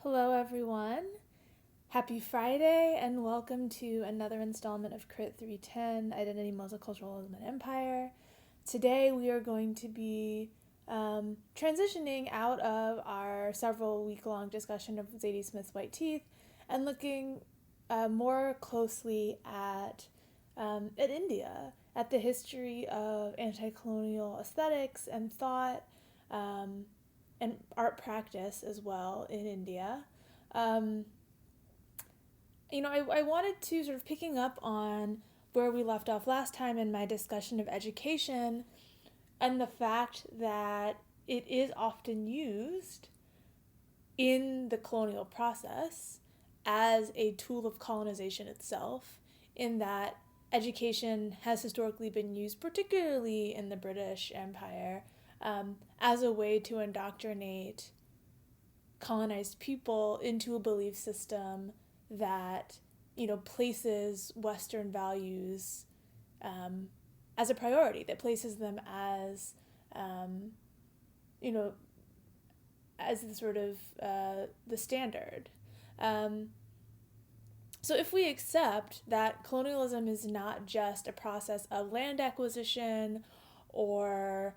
Hello, everyone. Happy Friday, and welcome to another installment of Crit 310 Identity, Multiculturalism, and Empire. Today, we are going to be transitioning out of our several week long discussion of Zadie Smith's White Teeth and looking more closely at India, at the history of anti colonial aesthetics and thought. And art practice as well in India. Um, I wanted to sort of picking up on where we left off last time in my discussion of education and the fact that it is often used in the colonial process as a tool of colonization itself, in that education has historically been used, particularly in the British Empire, as a way to indoctrinate colonized people into a belief system that places Western values as a priority, that places them as you know as the sort of the standard. Um, so if we accept that colonialism is not just a process of land acquisition or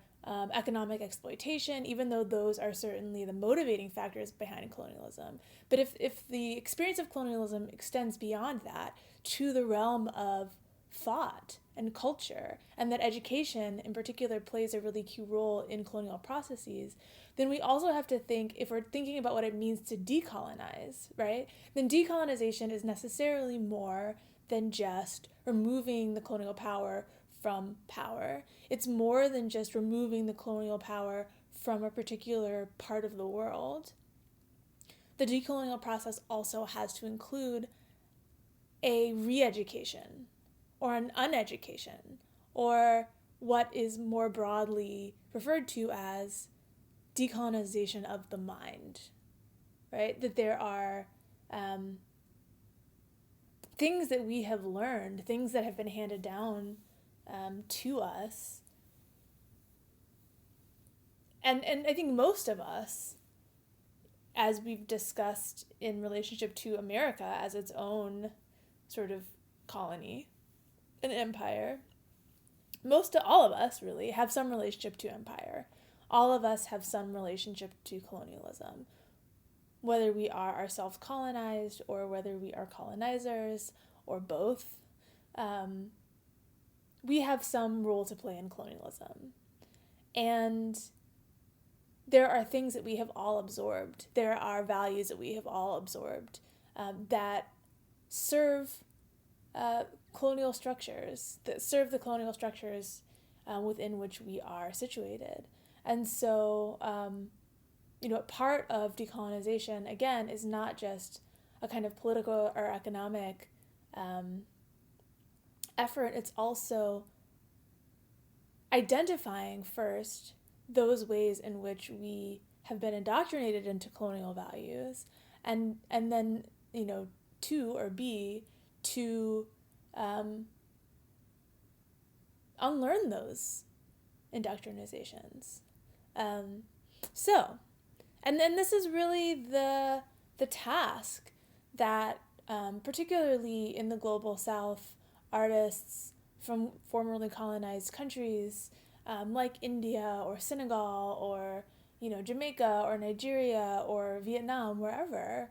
economic exploitation, even though those are certainly the motivating factors behind colonialism. But if the experience of colonialism extends beyond that to the realm of thought and culture, and that education in particular plays a really key role in colonial processes, then we also have to think, if we're thinking about what it means to decolonize, right? Then decolonization is necessarily more than just removing the colonial power from power. It's more than just removing the colonial power from a particular part of the world. The decolonial process also has to include a re-education or an uneducation, or what is more broadly referred to as decolonization of the mind, right? That there are things that we have learned, things that have been handed down to us. And I think most of us, as we've discussed in relationship to America as its own sort of colony, an empire, all of us really have some relationship to empire. All of us have some relationship to colonialism, whether we are ourselves colonized or whether we are colonizers or both. We have some role to play in colonialism. And there are things that we have all absorbed. There are values that we have all absorbed that serve colonial structures, that serve the colonial structures within which we are situated. And so, part of decolonization, again, is not just a kind of political or economic effort. It's also identifying first those ways in which we have been indoctrinated into colonial values, and then to unlearn those indoctrinations. So, and then this is really the task that particularly in the global South, artists from formerly colonized countries like India or Senegal or Jamaica or Nigeria or Vietnam, wherever,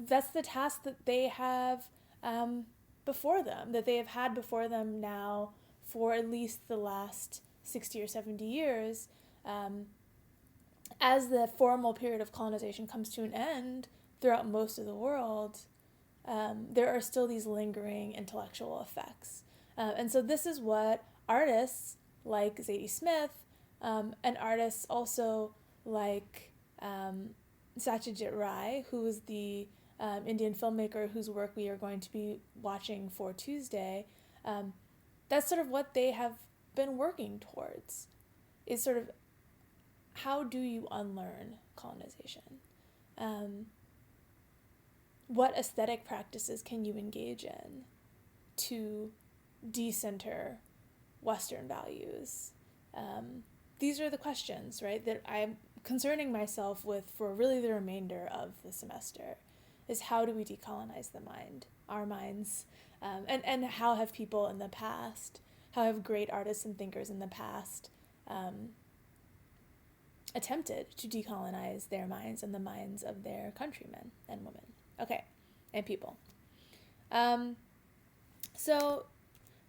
that's the task that they have before them, that they have had before them now for at least the last 60 or 70 years. As the formal period of colonization comes to an end throughout most of the world, there are still these lingering intellectual effects. And so this is what artists like Zadie Smith and artists also like Satyajit Ray, who is the Indian filmmaker whose work we are going to be watching for Tuesday, that's sort of what they have been working towards, is sort of, how do you unlearn colonization? What aesthetic practices can you engage in to decenter Western values? These are the questions, right, that I'm concerning myself with for really the remainder of the semester is how do we decolonize the mind, our minds, and how have people in the past, how have great artists and thinkers in the past attempted to decolonize their minds and the minds of their countrymen and women. Okay, and people. So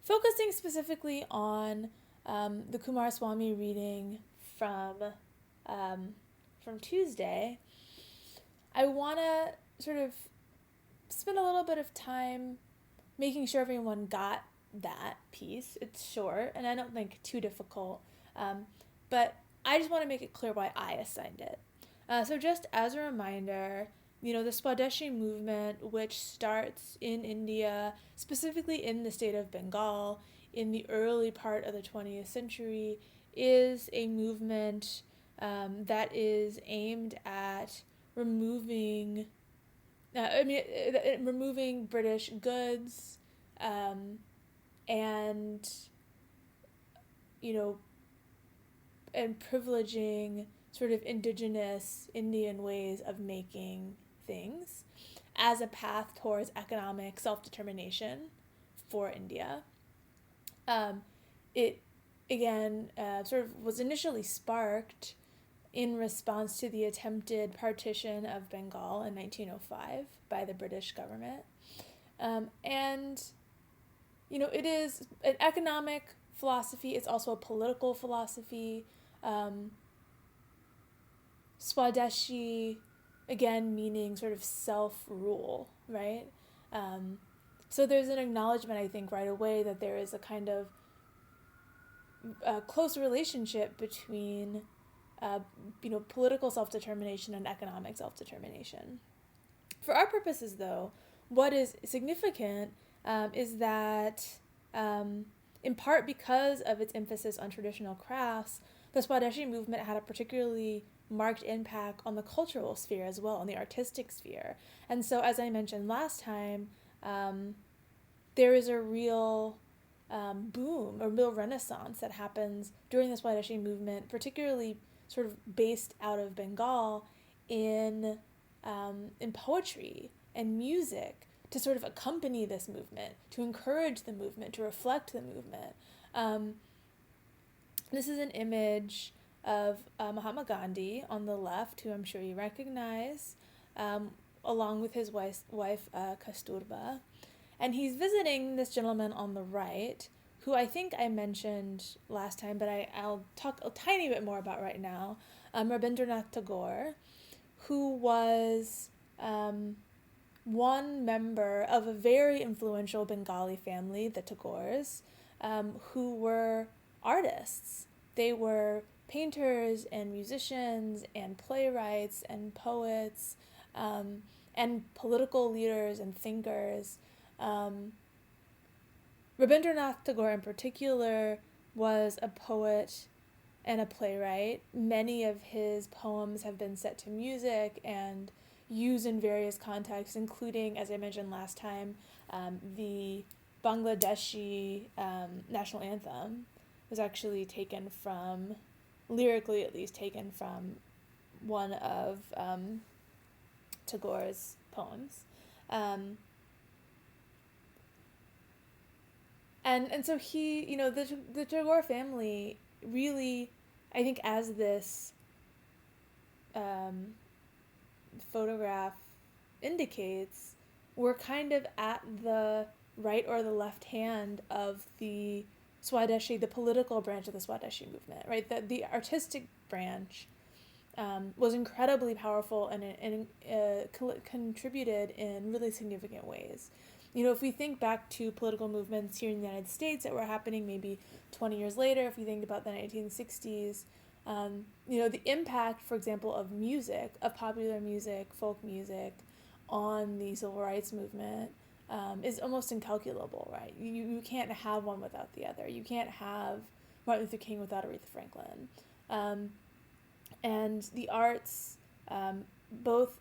focusing specifically on the Coomaraswamy reading from Tuesday, I want to sort of spend a little bit of time making sure everyone got that piece. It's short, and I don't think too difficult, but I just want to make it clear why I assigned it. So just as a reminder, the Swadeshi movement, which starts in India, specifically in the state of Bengal, in the early part of the 20th century, is a movement that is aimed at removing British goods, and and privileging sort of indigenous Indian ways of making things as a path towards economic self-determination for India. It, again, sort of was initially sparked in response to the attempted partition of Bengal in 1905 by the British government. It is an economic philosophy. It's also a political philosophy. Swadeshi, again, meaning sort of self-rule, right? So there's an acknowledgement, I think, right away that there is a kind of close relationship between political self-determination and economic self-determination. For our purposes, though, what is significant is that, in part because of its emphasis on traditional crafts, the Swadeshi movement had a particularly marked impact on the cultural sphere as well, on the artistic sphere. And so, as I mentioned last time, there is a real boom, a real renaissance that happens during the Swadeshi movement, particularly sort of based out of Bengal in poetry and music, to sort of accompany this movement, to encourage the movement, to reflect the movement. This is an image of Mahatma Gandhi on the left, who I'm sure you recognize, along with his wife Kasturba. And he's visiting this gentleman on the right, who I think I mentioned last time, but I'll talk a tiny bit more about right now, Rabindranath Tagore, who was one member of a very influential Bengali family, the Tagores, who were artists. They were painters and musicians and playwrights and poets, and political leaders and thinkers. Rabindranath Tagore in particular was a poet and a playwright. Many of his poems have been set to music and used in various contexts, including, as I mentioned last time, the Bangladeshi national anthem was actually taken from, lyrically at least, taken from one of Tagore's poems. And so he, the Tagore family really, I think, as this photograph indicates, were kind of at the right or the left hand of the Swadeshi, the political branch of the Swadeshi movement, right? The artistic branch was incredibly powerful and contributed in really significant ways. If we think back to political movements here in the United States that were happening maybe 20 years later, if we think about the 1960s, the impact, for example, of music, of popular music, folk music, on the civil rights movement is almost incalculable, right? You can't have one without the other. You can't have Martin Luther King without Aretha Franklin. And the arts, both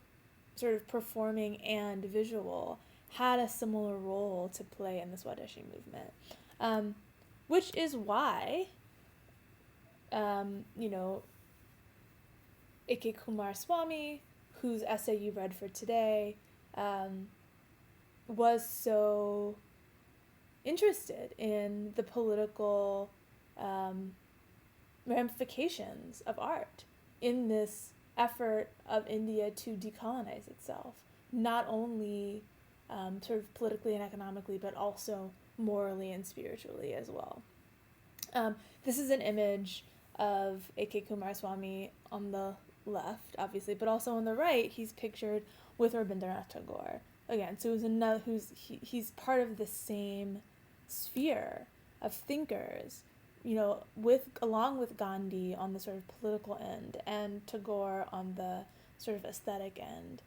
sort of performing and visual, had a similar role to play in the Swadeshi movement, which is why, A.K. Kumaraswamy, whose essay you read for today, was so interested in the political ramifications of art in this effort of India to decolonize itself, not only sort of politically and economically, but also morally and spiritually as well. This is an image of A.K. Kumaraswamy on the left, obviously, but also on the right, he's pictured with Rabindranath Tagore. Again, so he's part of the same sphere of thinkers, along with Gandhi on the sort of political end and Tagore on the sort of aesthetic end.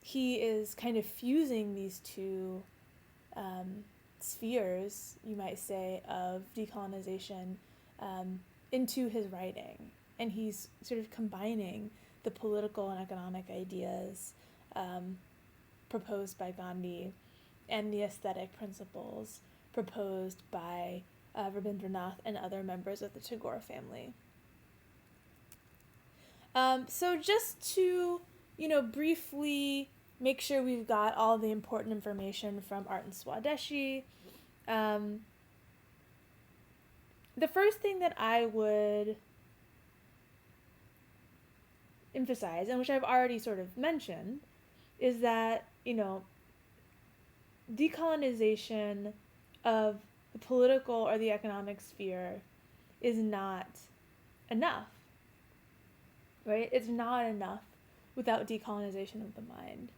He is kind of fusing these two spheres, you might say, of decolonization into his writing. And he's sort of combining the political and economic ideas proposed by Gandhi and the aesthetic principles proposed by Rabindranath and other members of the Tagore family. So just to, briefly make sure we've got all the important information from Art in Swadeshi, the first thing that I would emphasize, and which I've already sort of mentioned, is that, decolonization of the political or the economic sphere is not enough, right? It's not enough without decolonization of the mind.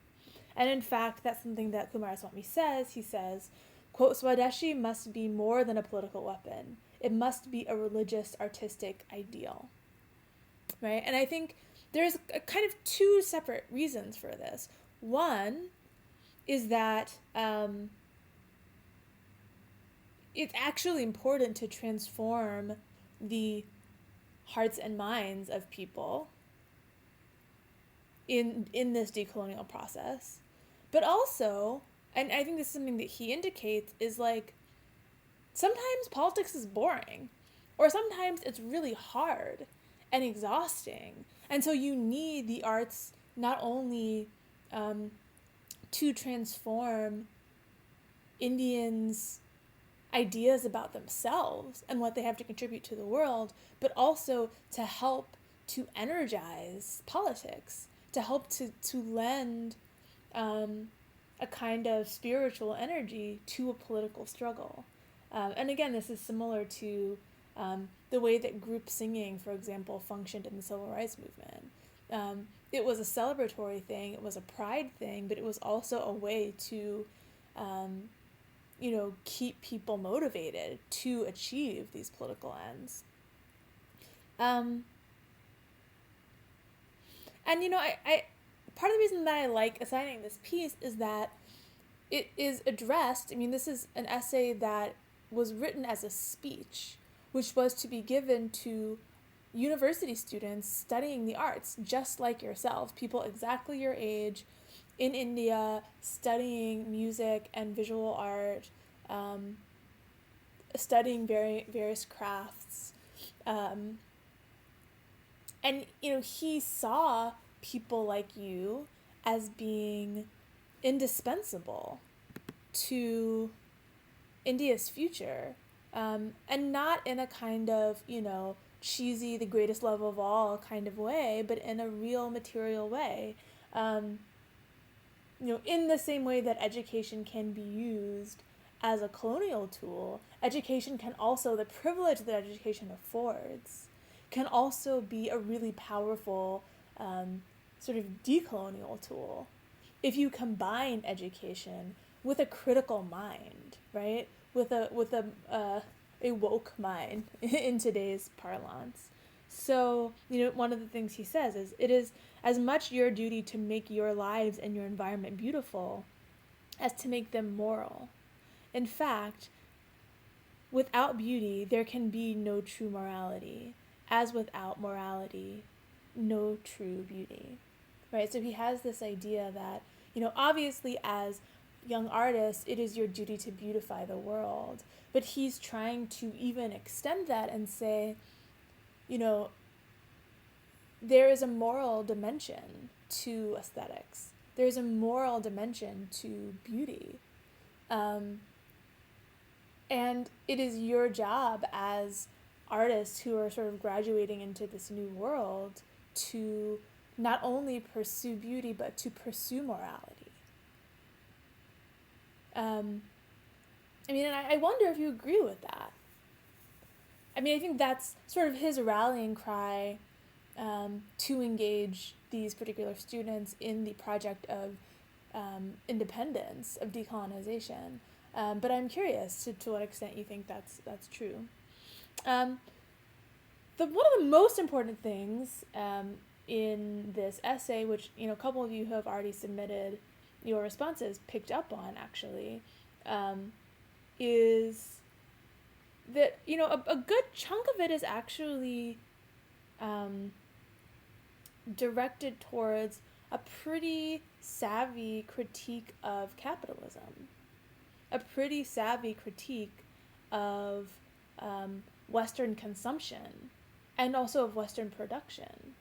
And in fact, that's something that Kumaraswamy says. He says, quote, Swadeshi must be more than a political weapon. It must be a religious, artistic ideal, right? And I think there's a kind of two separate reasons for this. One is that it's actually important to transform the hearts and minds of people in this decolonial process. But also, and I think this is something that he indicates, is like, sometimes politics is boring, or sometimes it's really hard and exhausting. And so you need the arts not only to transform Indians' ideas about themselves and what they have to contribute to the world, but also to help to energize politics, to help to lend a kind of spiritual energy to a political struggle. And again, this is similar to the way that group singing, for example, functioned in the civil rights movement. It was a celebratory thing, it was a pride thing, but it was also a way to keep people motivated to achieve these political ends. And I part of the reason that I like assigning this piece is that it is addressed. I mean, this is an essay that was written as a speech, which was to be given to university students studying the arts, just like yourselves, people exactly your age, in India, studying music and visual art, studying various crafts. And, he saw people like you as being indispensable to India's future, and not in a kind of, cheesy, the greatest love of all kind of way, but in a real material way. In the same way that education can be used as a colonial tool, education can also, the privilege that education affords, can also be a really powerful sort of decolonial tool if you combine education with a critical mind, right? With a woke mind in today's parlance. So, one of the things he says is, it is as much your duty to make your lives and your environment beautiful as to make them moral. In fact, without beauty, there can be no true morality, as without morality, no true beauty, right? So he has this idea that, obviously as young artists, it is your duty to beautify the world, but he's trying to even extend that and say, there is a moral dimension to aesthetics. There's a moral dimension to beauty. Um, and it is your job as artists who are sort of graduating into this new world to not only pursue beauty, but to pursue morality. I mean, and I wonder if you agree with that. I mean, I think that's sort of his rallying cry to engage these particular students in the project of independence, of decolonization. But I'm curious to what extent you think that's true. One of the most important things in this essay, which a couple of you who have already submitted your responses picked up on actually, is that a good chunk of it is actually directed towards a pretty savvy critique of capitalism, a pretty savvy critique of Western consumption and also of Western production,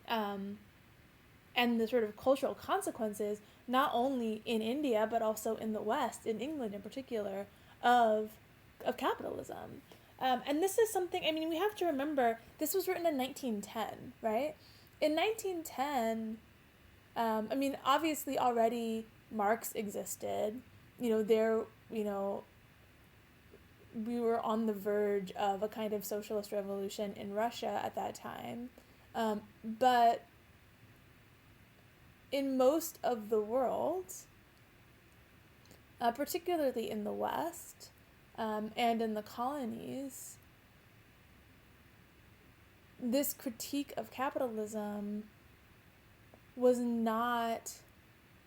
and the sort of cultural consequences, not only in India but also in the West, in England in particular, of capitalism. And this is something, I mean, we have to remember, this was written in 1910, right? In 1910, I mean, obviously already Marx existed. We were on the verge of a kind of socialist revolution in Russia at that time. But in most of the world, particularly in the West, and in the colonies, this critique of capitalism was not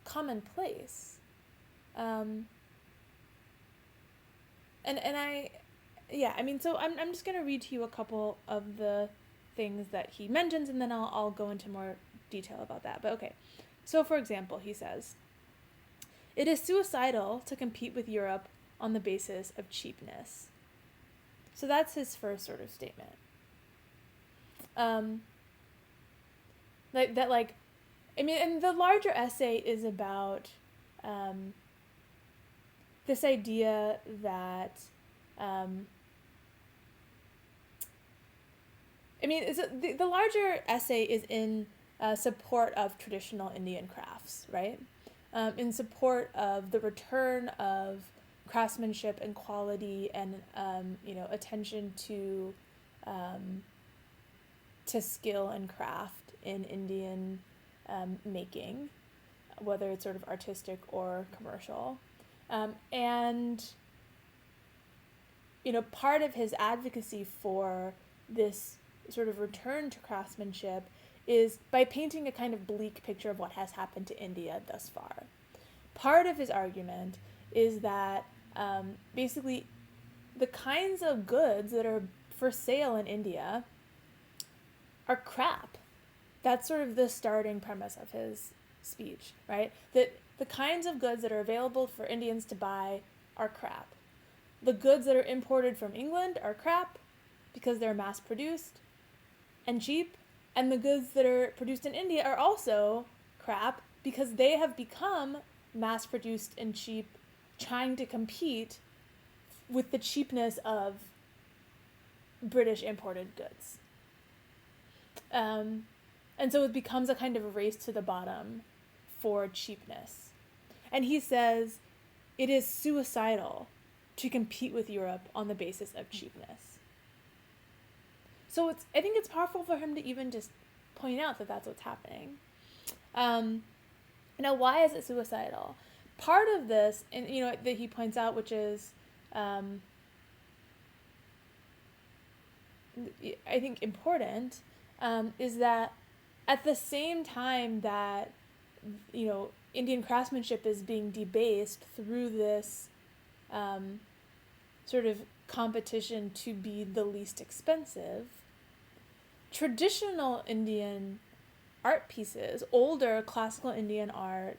commonplace. And I mean, so I'm just going to read to you a couple of the things that he mentions, and then I'll go into more detail about that. But okay, so for example, he says, "It is suicidal to compete with Europe on the basis of cheapness." So that's his first sort of statement. And the larger essay is about this idea that, the larger essay is in support of traditional Indian crafts, right? In support of the return of craftsmanship and quality and attention to skill and craft in Indian making, whether it's sort of artistic or commercial. And part of his advocacy for this sort of return to craftsmanship is by painting a kind of bleak picture of what has happened to India thus far. Part of his argument is that basically the kinds of goods that are for sale in India are crap. That's sort of the starting premise of his speech, right? That the kinds of goods that are available for Indians to buy are crap. The goods that are imported from England are crap because they're mass-produced and cheap, and the goods that are produced in India are also crap because they have become mass-produced and cheap, trying to compete with the cheapness of British imported goods. And so it becomes a kind of a race to the bottom for cheapness. And he says it is suicidal to compete with Europe on the basis of cheapness. So I think it's powerful for him to even just point out that that's what's happening. Now, why is it suicidal? Part of this, and that he points out, which is I think important, is that at the same time that Indian craftsmanship is being debased through this sort of competition to be the least expensive, traditional Indian art pieces, older classical Indian art,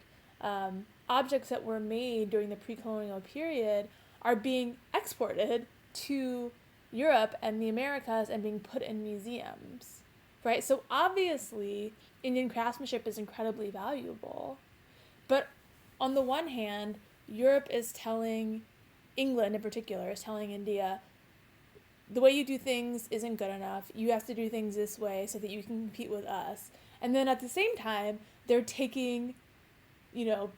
objects that were made during the pre-colonial period are being exported to Europe and the Americas and being put in museums. right? So obviously, Indian craftsmanship is incredibly valuable. But on the one hand, Europe is telling, England in particular, is telling India, the way you do things isn't good enough. You have to do things this way so that you can compete with us. And then at the same time, they're taking, you know,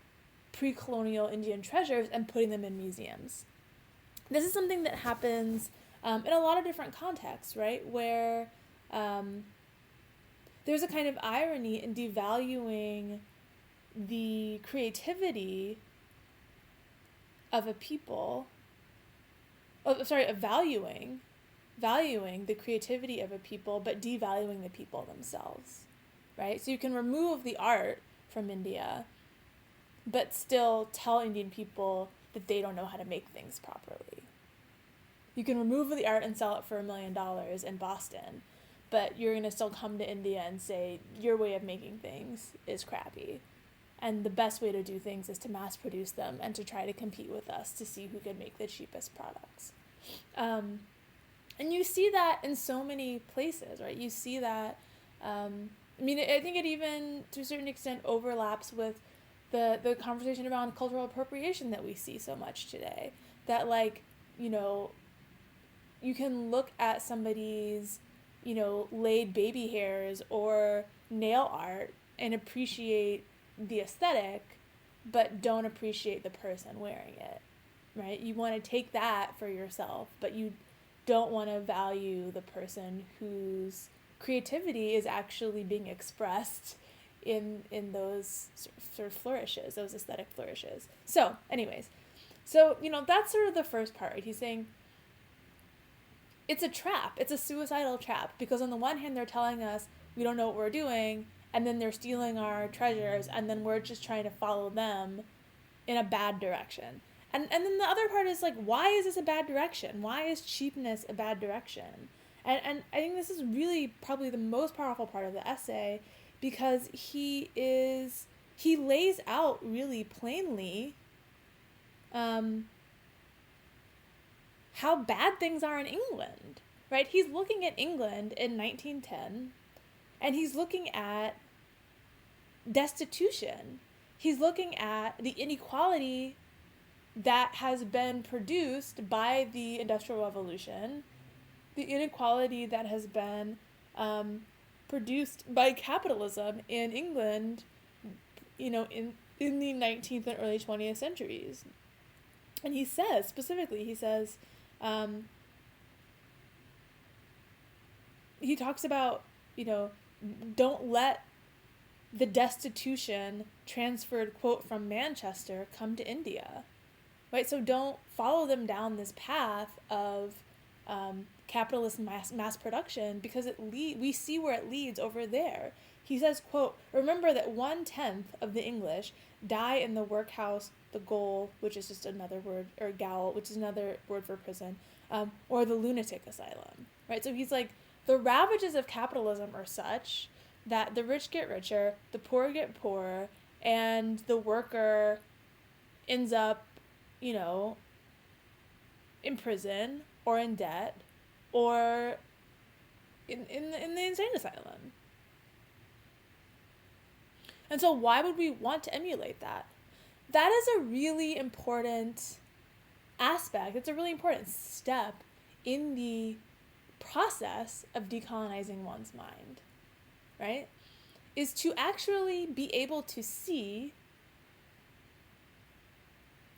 pre-colonial Indian treasures and putting them in museums. This is something that happens in a lot of different contexts, right? Where there's a kind of irony in devaluing the creativity of a people. Valuing the creativity of a people, but devaluing the people themselves, right? So you can remove the art from India, but still tell Indian people that they don't know how to make things properly. You can remove the art and sell it for $1 million in Boston, but you're going to still come to India and say your way of making things is crappy. And the best way to do things is to mass produce them and to try to compete with us to see who can make the cheapest products. And you see that in so many places, right? You see that, I think it even, to a certain extent, overlaps with the conversation around cultural appropriation that we see so much today. That, like, you can look at somebody's, laid baby hairs or nail art and appreciate the aesthetic, but don't appreciate the person wearing it, right? You want to take that for yourself, but you don't want to value the person whose creativity is actually being expressed in those sort of flourishes, those aesthetic flourishes. So anyways, that's sort of the first part. He's saying it's a trap. It's a suicidal trap, because on the one hand, they're telling us we don't know what we're doing, and then they're stealing our treasures, and then we're just trying to follow them in a bad direction. And then the other part is, like, why is this a bad direction? Why is cheapness a bad direction? And I think this is really probably the most powerful part of the essay, because he lays out really plainly how bad things are in England, right? He's looking at England in 1910, and he's looking at destitution. He's looking at the inequality that has been produced by the Industrial Revolution, the inequality that has been produced by capitalism in England, in the 19th and early 20th centuries. And he says, specifically, he talks about, don't let the destitution transferred, quote, from Manchester come to India. Right, so don't follow them down this path of capitalist mass production, because we see where it leads over there. He says, quote, remember that 1/10 of the English die in the workhouse, the gaol, which is just another word, or gaol, which is another word for prison, or the lunatic asylum. Right, so he's like, the ravages of capitalism are such that the rich get richer, the poor get poorer, and the worker ends up in prison or in debt or in the insane asylum. And so why would we want to emulate that? That is a really important aspect. It's a really important step in the process of decolonizing one's mind, right? Is to actually be able to see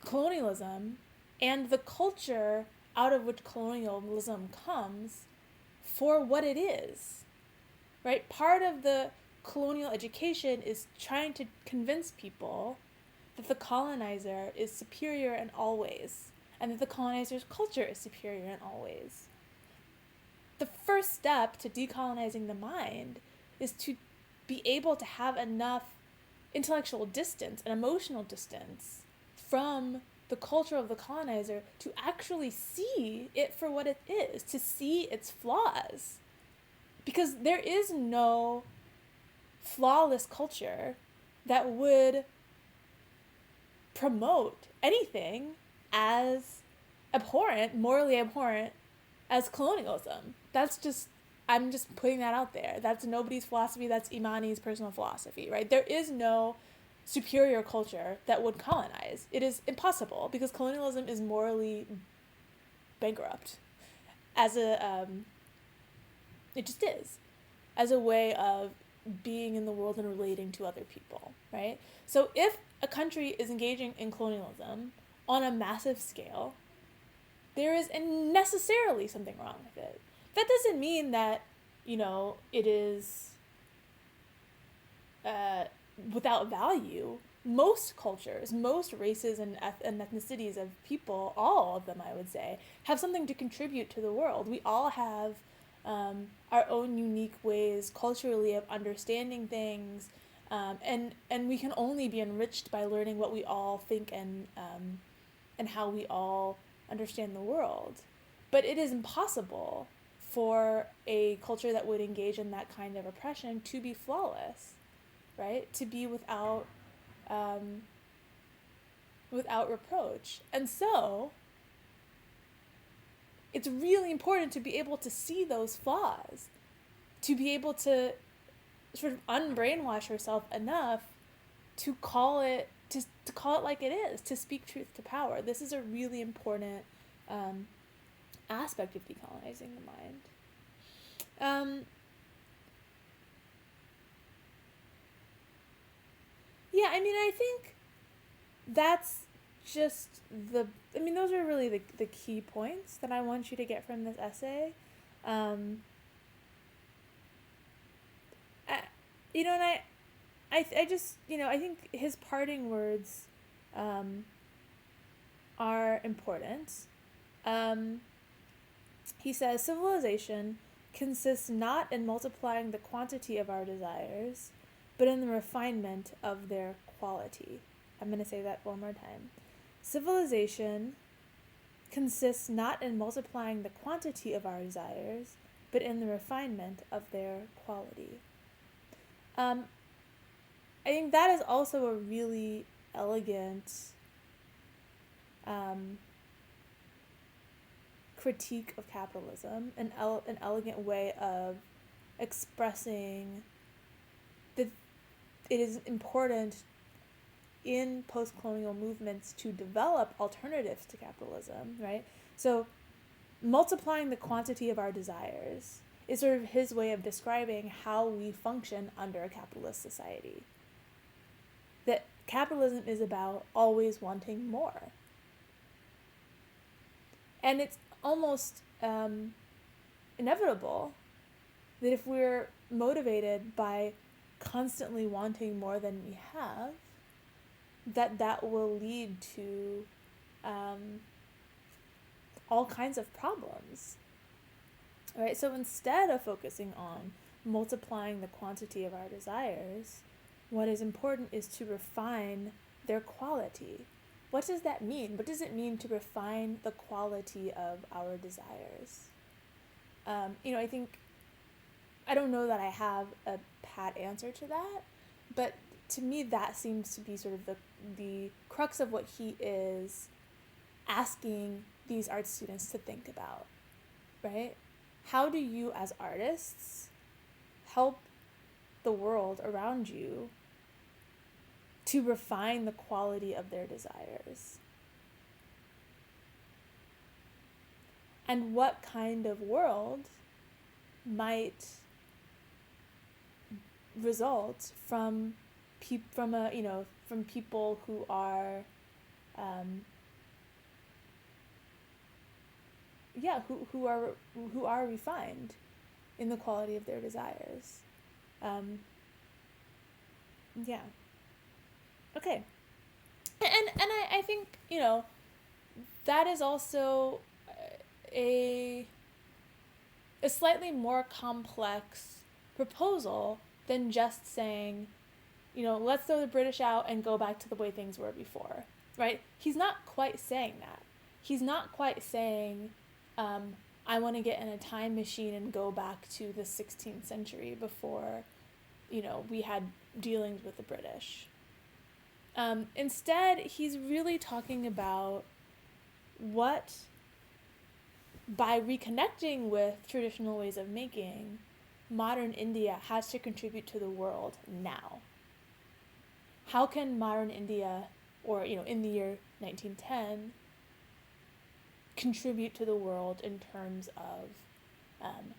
colonialism and the culture out of which colonialism comes for what it is, right? Part of the colonial education is trying to convince people that the colonizer is superior in all ways, and that the colonizer's culture is superior in all ways. The first step to decolonizing the mind is to be able to have enough intellectual distance and emotional distance from the culture of the colonizer to actually see it for what it is, to see its flaws. Because there is no flawless culture that would promote anything as abhorrent, morally abhorrent, as colonialism. That's just I'm just putting that out there. That's nobody's philosophy. That's Imani's personal philosophy, right? There is no superior culture that would colonize. It is impossible because colonialism is morally bankrupt as it just is, as a way of being in the world and relating to other people, right? So if a country is engaging in colonialism on a massive scale, there is necessarily something wrong with it. That doesn't mean that, it is without value. Most cultures, most races and ethnicities of people, all of them, I would say, have something to contribute to the world. We all have our own unique ways culturally of understanding things, and we can only be enriched by learning what we all think and how we all understand the world. But it is impossible for a culture that would engage in that kind of oppression to be flawless, right? To be without reproach. And so it's really important to be able to see those flaws, to be able to sort of unbrainwash yourself enough to call it like it is, to speak truth to power. This is a really important aspect of decolonizing the mind. Yeah, I think that's just those are really the key points that I want you to get from this essay. And I just, I think his parting words are important. He says, civilization consists not in multiplying the quantity of our desires, but in the refinement of their quality. I'm going to say that one more time. Civilization consists not in multiplying the quantity of our desires, but in the refinement of their quality. I think that is also a really elegant critique of capitalism, an elegant way of expressing that it is important in post-colonial movements to develop alternatives to capitalism, right? So multiplying the quantity of our desires is sort of his way of describing how we function under a capitalist society. That capitalism is about always wanting more. And it's almost inevitable that if we're motivated by constantly wanting more than we have, that will lead to all kinds of problems. Right? So instead of focusing on multiplying the quantity of our desires, what is important is to refine their quality. What does that mean? What does it mean to refine the quality of our desires? I think, I don't know that I have a pat answer to that, but to me that seems to be sort of the crux of what he is asking these art students to think about, right? How do you as artists help the world around you to refine the quality of their desires? And what kind of world might result from people who are who are refined in the quality of their desires. Okay. And I think, that is also a slightly more complex proposal than just saying, let's throw the British out and go back to the way things were before, right? He's not quite saying that. He's not quite saying, I want to get in a time machine and go back to the 16th century before, we had dealings with the British. Instead, he's really talking about what by reconnecting with traditional ways of making, modern India has to contribute to the world now. How can modern India, or in the year 1910, contribute to the world in terms of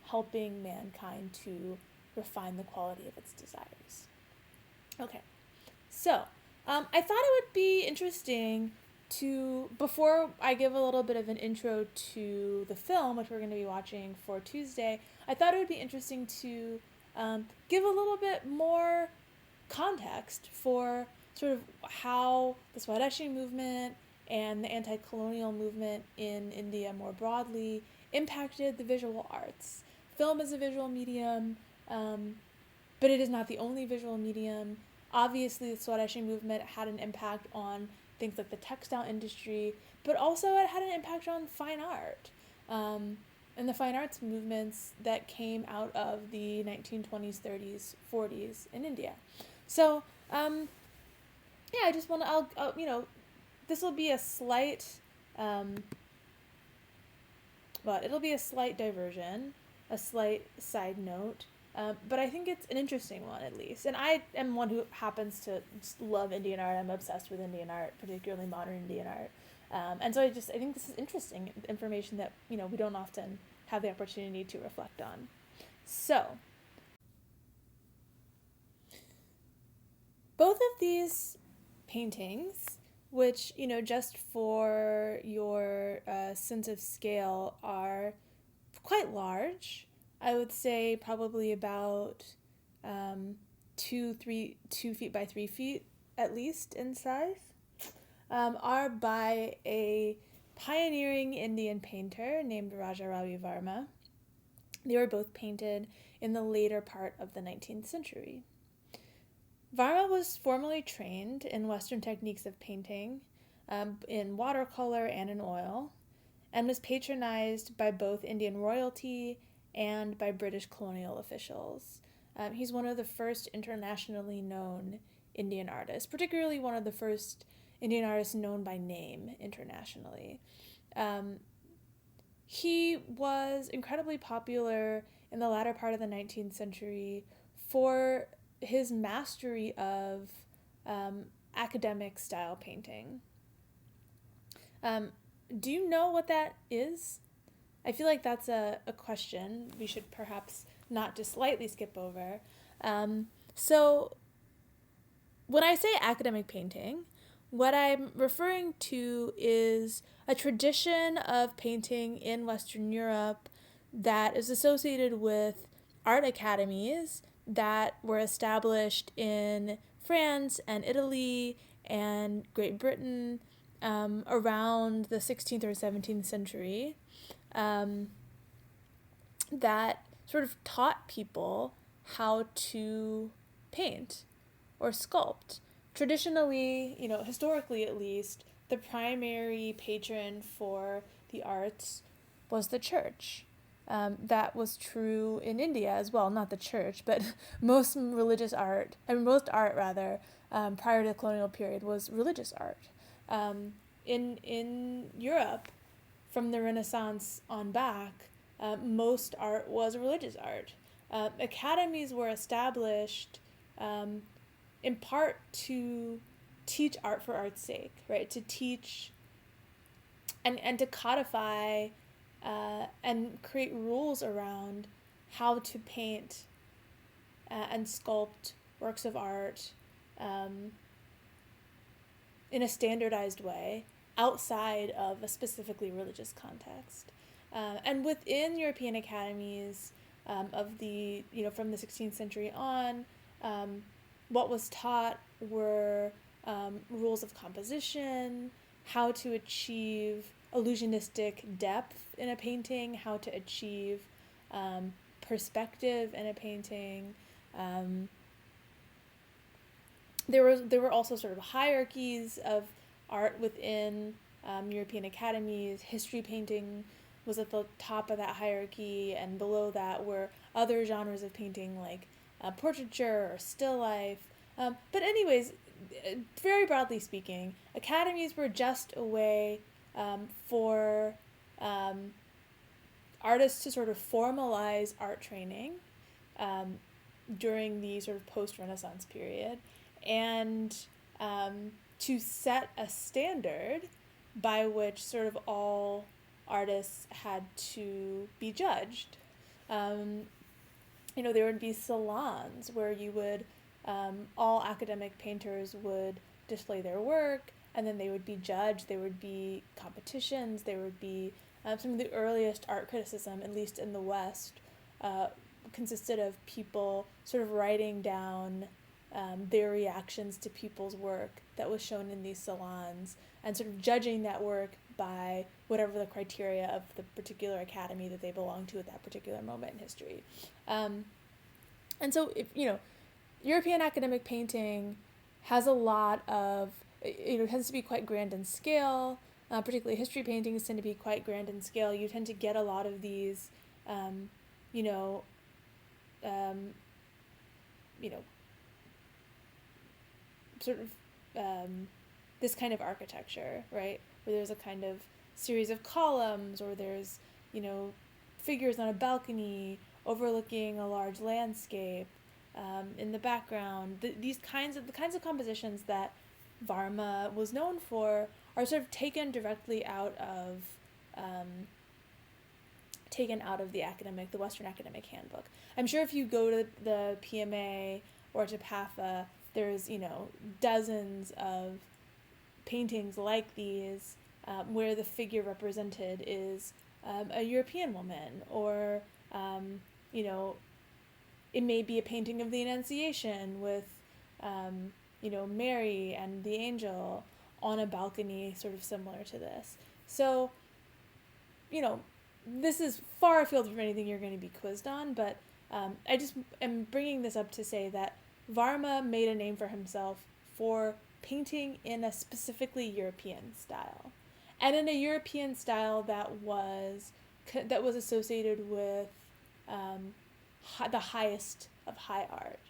helping mankind to refine the quality of its desires? Okay, so I thought it would be interesting to, before I give a little bit of an intro to the film, which we're going to be watching for Tuesday, I thought it would be interesting to give a little bit more context for sort of how the Swadeshi movement and the anti-colonial movement in India more broadly impacted the visual arts. Film is a visual medium, but it is not the only visual medium. Obviously, the Swadeshi movement had an impact on things like the textile industry, but also it had an impact on fine art. And the fine arts movements that came out of the 1920s, 30s, 40s in India. So, I just want to, this will be a slight, it'll be a slight diversion, a slight side note, but I think it's an interesting one at least. And I am one who happens to just love Indian art. I'm obsessed with Indian art, particularly modern Indian art. And so I think this is interesting information that, we don't often have the opportunity to reflect on. So, both of these paintings, which, just for your sense of scale, are quite large. I would say probably about 2 feet by 3 feet at least in size, are by a pioneering Indian painter named Raja Ravi Varma. They were both painted in the later part of the 19th century. Varma was formally trained in Western techniques of painting, in watercolor and in oil, and was patronized by both Indian royalty and by British colonial officials. He's one of the first internationally known Indian artists, particularly one of the first Indian artists known by name internationally. He was incredibly popular in the latter part of the 19th century for his mastery of academic style painting. Do you know what that is? I feel like that's a question we should perhaps not just slightly skip over. So when I say academic painting, what I'm referring to is a tradition of painting in Western Europe that is associated with art academies that were established in France and Italy and Great Britain around the 16th or 17th century, that sort of taught people how to paint or sculpt. Traditionally, historically at least, the primary patron for the arts was the church. That was true in India as well, not the church, but most art prior to the colonial period was religious art. In Europe, from the Renaissance on back, most art was religious art. Academies were established in part to teach art for art's sake, right? To teach and to codify and create rules around how to paint and sculpt works of art in a standardized way outside of a specifically religious context. And within European academies of the, from the 16th century on, what was taught were rules of composition, how to achieve illusionistic depth in a painting, how to achieve perspective in a painting. There were also sort of hierarchies of art within European academies. History painting was at the top of that hierarchy, and below that were other genres of painting like portraiture or still life. But anyways, very broadly speaking, academies were just a way for artists to sort of formalize art training um, during the sort of post-Renaissance period, and to set a standard by which sort of all artists had to be judged. Um, there would be salons where you would, all academic painters would display their work, and then they would be judged. There would be competitions. There would be some of the earliest art criticism, at least in the West, consisted of people sort of writing down their reactions to people's work that was shown in these salons, and sort of judging that work by whatever the criteria of the particular academy that they belong to at that particular moment in history. And so, if European academic painting has a lot of, tends to be quite grand in scale. Particularly history paintings tend to be quite grand in scale. You tend to get a lot of these, you know, um, you know, sort of this kind of architecture, right? Where there's a kind of series of columns, or there's, figures on a balcony overlooking a large landscape in the background. The kinds of compositions that Varma was known for are sort of taken directly out of the Western Academic Handbook. I'm sure if you go to the PMA or to PAFA, there's dozens of paintings like these where the figure represented is a European woman, or it may be a painting of the Annunciation with Mary and the angel on a balcony, sort of similar to this. So, this is far afield from anything you're going to be quizzed on, but I just am bringing this up to say that Varma made a name for himself for painting in a specifically European style, and in a European style that was associated with the highest of high art,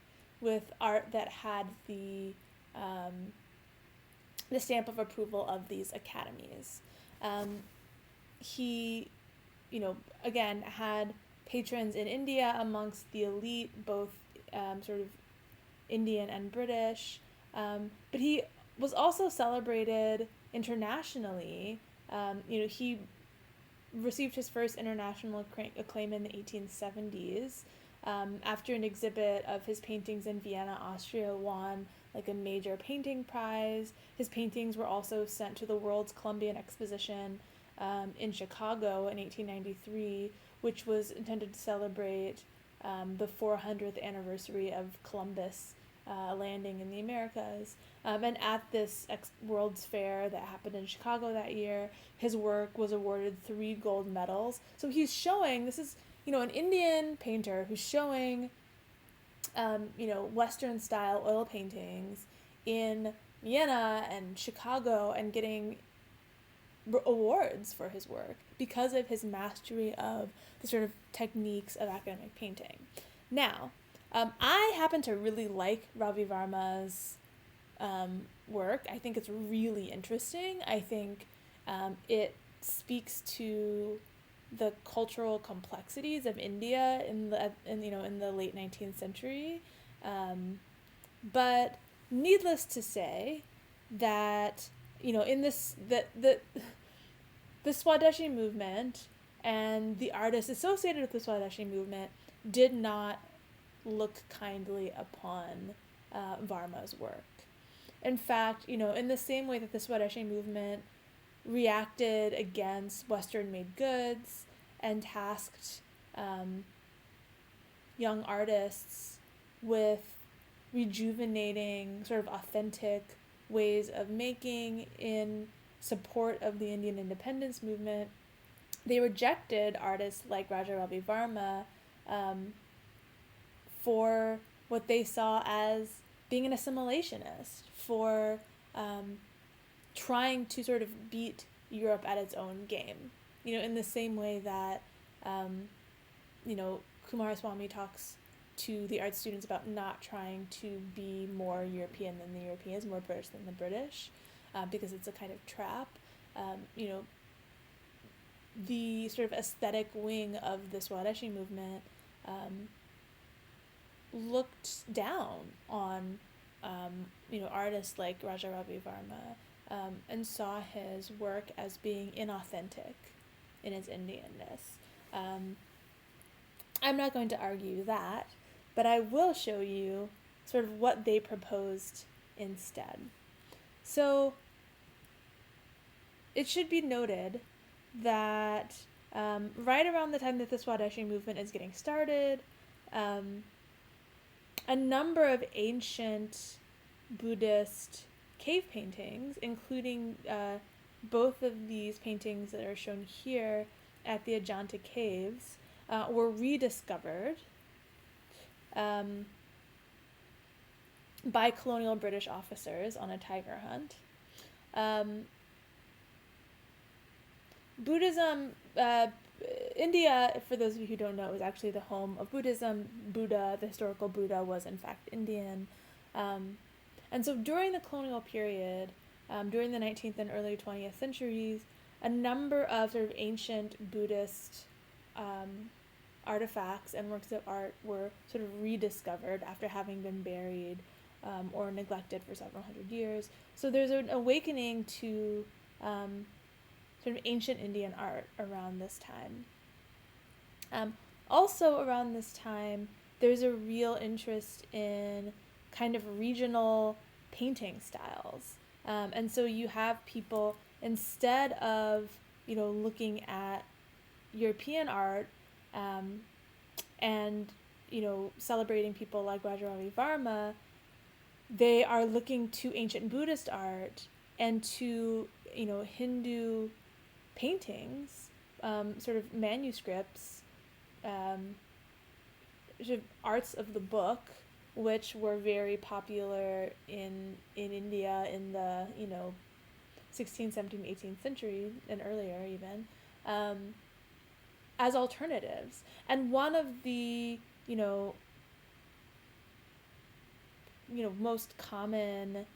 with art that had the stamp of approval of these academies. He, again, had patrons in India amongst the elite, both sort of Indian and British, but he was also celebrated internationally. He received his first international acclaim in the 1870s. After an exhibit of his paintings in Vienna, Austria won like a major painting prize. His paintings were also sent to the World's Columbian Exposition in Chicago in 1893, which was intended to celebrate the 400th anniversary of Columbus landing in the Americas. And at this World's Fair that happened in Chicago that year, his work was awarded 3 gold medals. So he's showing, this is, an Indian painter who's showing, Western style oil paintings in Vienna and Chicago and getting awards for his work because of his mastery of the sort of techniques of academic painting. Now, I happen to really like Ravi Varma's work. I think it's really interesting. I think it speaks to the cultural complexities of India in the late 19th century. But needless to say that in this the Swadeshi movement and the artists associated with the Swadeshi movement did not look kindly upon Varma's work. In fact, in the same way that the Swadeshi movement reacted against Western-made goods and tasked young artists with rejuvenating sort of authentic ways of making in support of the Indian independence movement, they rejected artists like Raja Ravi Varma for what they saw as being an assimilationist, for trying to sort of beat Europe at its own game. In the same way that, Kumaraswamy talks to the art students about not trying to be more European than the Europeans, more British than the British, because it's a kind of trap. the sort of aesthetic wing of the Swadeshi movement looked down on artists like Raja Ravi Varma, and saw his work as being inauthentic in its Indianness. I'm not going to argue that, but I will show you sort of what they proposed instead. So it should be noted that right around the time that the Swadeshi movement is getting started, a number of ancient Buddhist cave paintings, including both of these paintings that are shown here at the Ajanta Caves, were rediscovered by colonial British officers on a tiger hunt. Buddhism, India, for those of you who don't know, is actually the home of Buddhism. Buddha, the historical Buddha, was in fact Indian. And so during the colonial period, during the 19th and early 20th centuries, a number of sort of ancient Buddhist artifacts and works of art were sort of rediscovered after having been buried or neglected for several hundred years. So there's an awakening to sort of ancient Indian art around this time. Also around this time, there's a real interest in kind of regional painting styles. And so you have people, instead of, looking at European art and, celebrating people like Rajaravi Varma, they are looking to ancient Buddhist art and to, Hindu paintings, sort of manuscripts, sort of arts of the book, which were very popular in India in the 16th, 17th, 18th century and earlier even, as alternatives. And one of the most common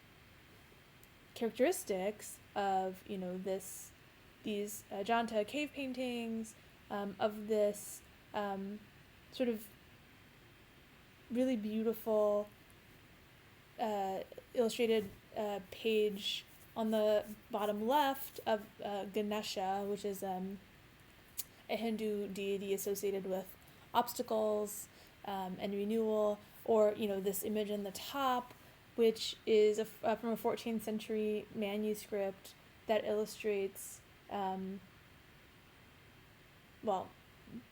characteristics of these Ajanta cave paintings, of this sort of really beautiful illustrated page on the bottom left of Ganesha, which is a Hindu deity associated with obstacles and renewal, or this image in the top, which is from a 14th century manuscript that illustrates,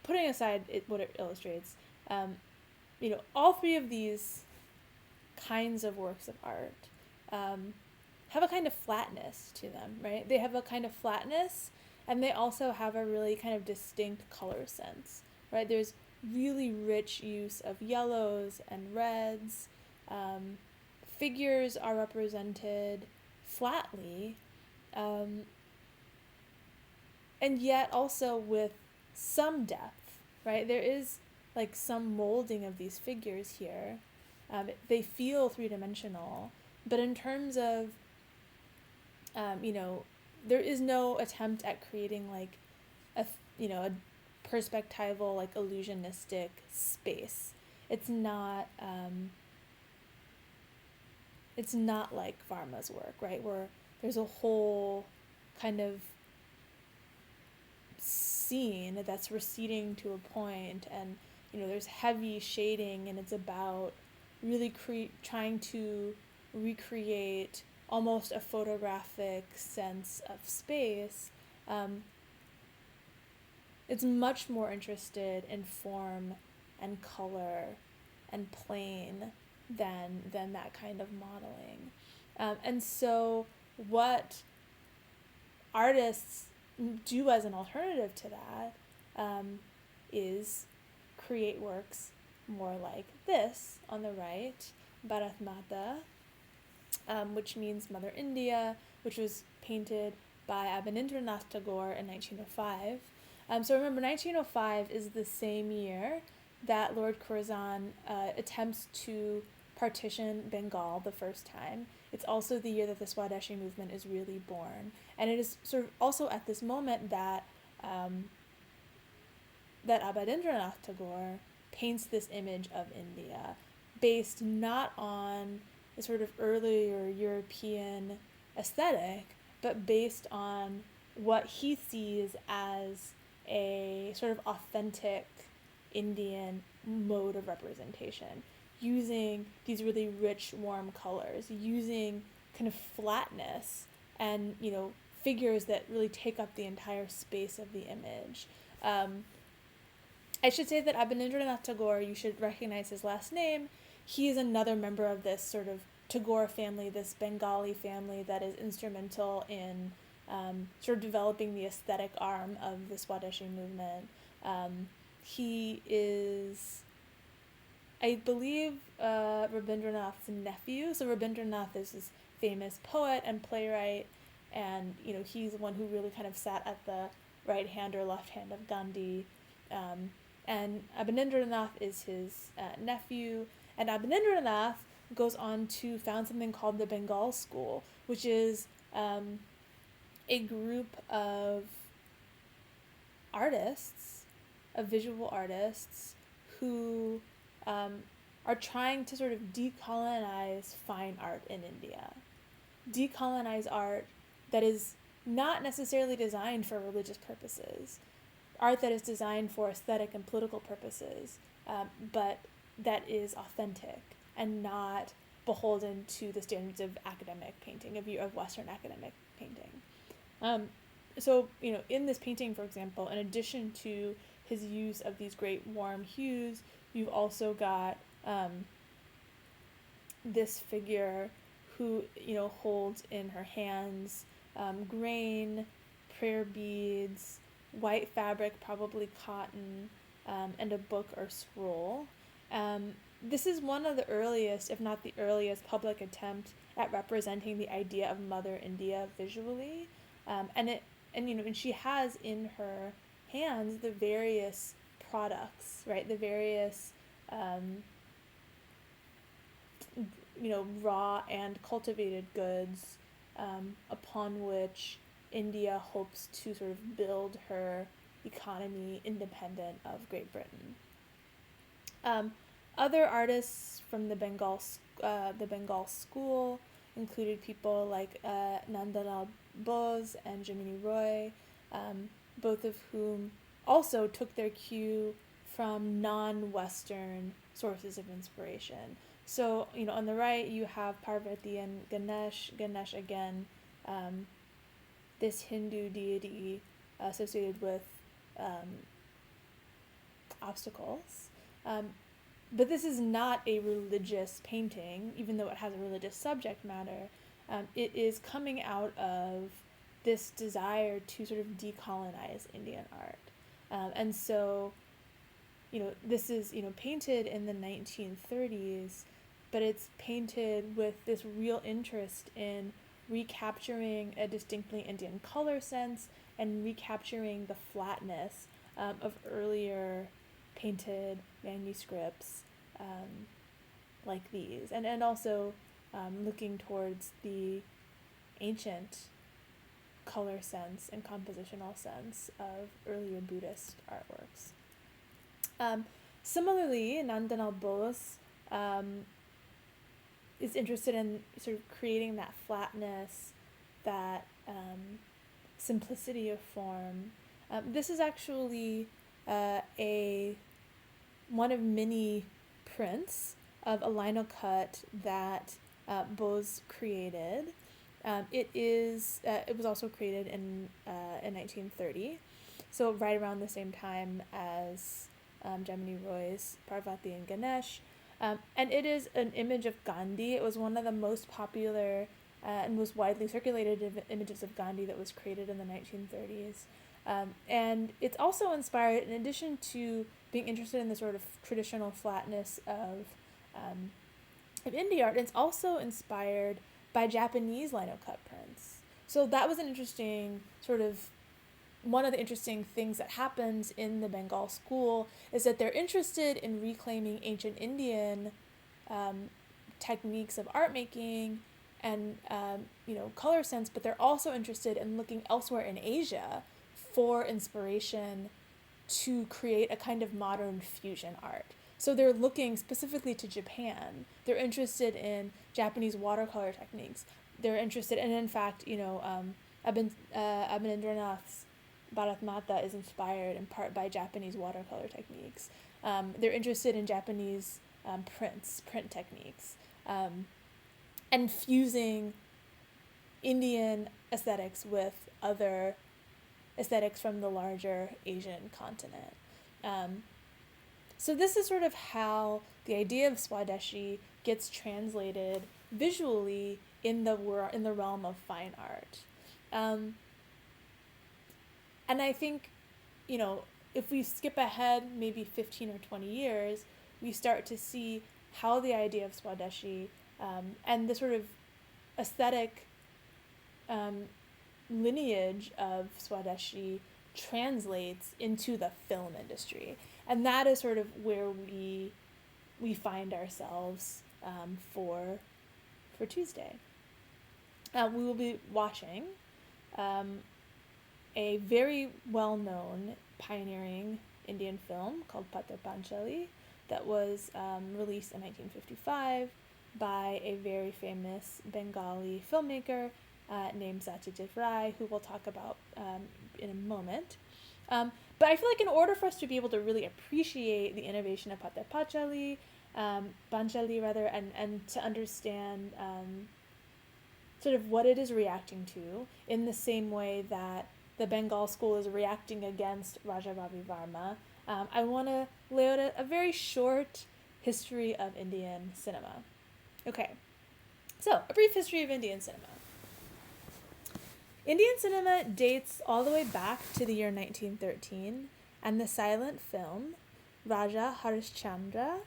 putting aside what it illustrates, all three of these kinds of works of art have a kind of flatness to them, right? They have a kind of flatness, and they also have a really kind of distinct color sense, right? There's really rich use of yellows and reds. Figures are represented flatly, and yet also with some depth, right? There is like some molding of these figures here. They feel three-dimensional, but in terms of, there is no attempt at creating like a perspectival, like illusionistic space. It's not like Varma's work, right? Where there's a whole kind of scene that's receding to a point, and there's heavy shading, and it's about really trying to recreate almost a photographic sense of space. It's much more interested in form and color and plane than that kind of modeling. And so what artists do as an alternative to that is create works more like this on the right, Bharat Mata, which means Mother India, which was painted by Abanindranath Tagore in 1905. So remember, 1905 is the same year that Lord Curzon attempts to partition Bengal the first time. It's also the year that the Swadeshi movement is really born. And it is sort of also at this moment that um, that Abanindranath Tagore paints this image of India based not on the sort of earlier European aesthetic, but based on what he sees as a sort of authentic Indian mode of representation, using these really rich, warm colors, using kind of flatness and, figures that really take up the entire space of the image. I should say that Abanindranath Tagore, you should recognize his last name. He is another member of this sort of Tagore family, this Bengali family that is instrumental in sort of developing the aesthetic arm of the Swadeshi movement. He is, I believe, Rabindranath's nephew. So Rabindranath is this famous poet and playwright, and he's the one who really kind of sat at the right hand or left hand of Gandhi. And Abanindranath is his nephew, and Abanindranath goes on to found something called the Bengal School, which is a group of artists, of visual artists, who are trying to sort of decolonize fine art in India. Decolonize art that is not necessarily designed for religious purposes, art that is designed for aesthetic and political purposes, but that is authentic and not beholden to the standards of academic painting, of Western academic painting. So, in this painting, for example, in addition to his use of these great warm hues, you've also got this figure who, holds in her hands grain, prayer beads, white fabric, probably cotton, and a book or scroll. This is one of the earliest, if not the earliest, public attempt at representing the idea of Mother India visually, and she has in her hands the various products, right? The various, raw and cultivated goods upon which India hopes to sort of build her economy independent of Great Britain. Other artists from the Bengal school included people like Nandalal Bose and Jamini Roy, both of whom also took their cue from non-Western sources of inspiration. So, on the right you have Parvati and Ganesh. Ganesh, again, this Hindu deity associated with obstacles. But this is not a religious painting, even though it has a religious subject matter. It is coming out of this desire to sort of decolonize Indian art. And so, this is, painted in the 1930s, but it's painted with this real interest in recapturing a distinctly Indian color sense and recapturing the flatness of earlier painted manuscripts like these, and also looking towards the ancient color sense and compositional sense of earlier Buddhist artworks. Similarly, Nandalal Bose is interested in sort of creating that flatness, that simplicity of form. This is actually one of many prints of a linocut that Bose created. It was also created in 1930, so right around the same time as Jamini Roy's Parvati and Ganesh. And it is an image of Gandhi. It was one of the most popular and most widely circulated images of Gandhi that was created in the 1930s. And it's also inspired, in addition to being interested in the sort of traditional flatness of indie art, it's also inspired by Japanese linocut prints. So that was an interesting sort of, one of the interesting things that happens in the Bengal school is that they're interested in reclaiming ancient Indian techniques of art making and color sense, but they're also interested in looking elsewhere in Asia for inspiration to create a kind of modern fusion art. So they're looking specifically to Japan. They're interested in Japanese watercolor techniques. They're interested, and in fact, Abanindranath's Bharat Mata is inspired in part by Japanese watercolor techniques. They're interested in Japanese print techniques, and fusing Indian aesthetics with other aesthetics from the larger Asian continent. So this is sort of how the idea of Swadeshi gets translated visually in the realm of fine art. And I think, if we skip ahead maybe 15 or 20 years, we start to see how the idea of Swadeshi and the sort of aesthetic lineage of Swadeshi translates into the film industry. And that is sort of where we find ourselves for Tuesday. We will be watching a very well-known pioneering Indian film called Pather Panchali that was released in 1955 by a very famous Bengali filmmaker named Satyajit Ray, who we'll talk about in a moment. But I feel like in order for us to be able to really appreciate the innovation of Pather Panchali, and to understand sort of what it is reacting to, in the same way that the Bengal school is reacting against Raja Ravi Varma, I want to lay out a very short history of Indian cinema. Okay, so a brief history of Indian cinema. Indian cinema dates all the way back to the year 1913, and the silent film Raja Harishchandra,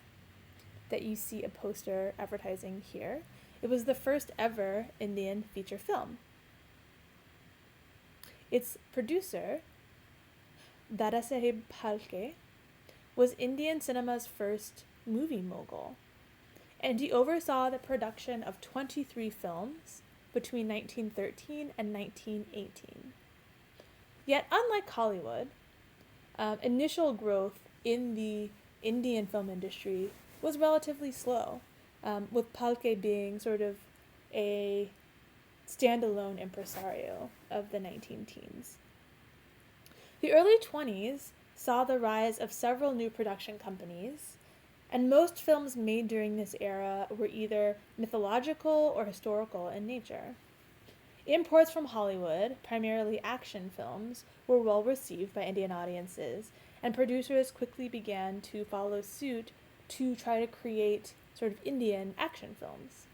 that you see a poster advertising here, it was the first ever Indian feature film. Its producer, Dadasaheb Phalke, was Indian cinema's first movie mogul, and he oversaw the production of 23 films between 1913 and 1918. Yet, unlike Hollywood, initial growth in the Indian film industry was relatively slow, with Phalke being sort of a standalone impresario of the 19-teens. The early 20s saw the rise of several new production companies, and most films made during this era were either mythological or historical in nature. Imports from Hollywood, primarily action films, were well received by Indian audiences, and producers quickly began to follow suit to try to create sort of Indian action films.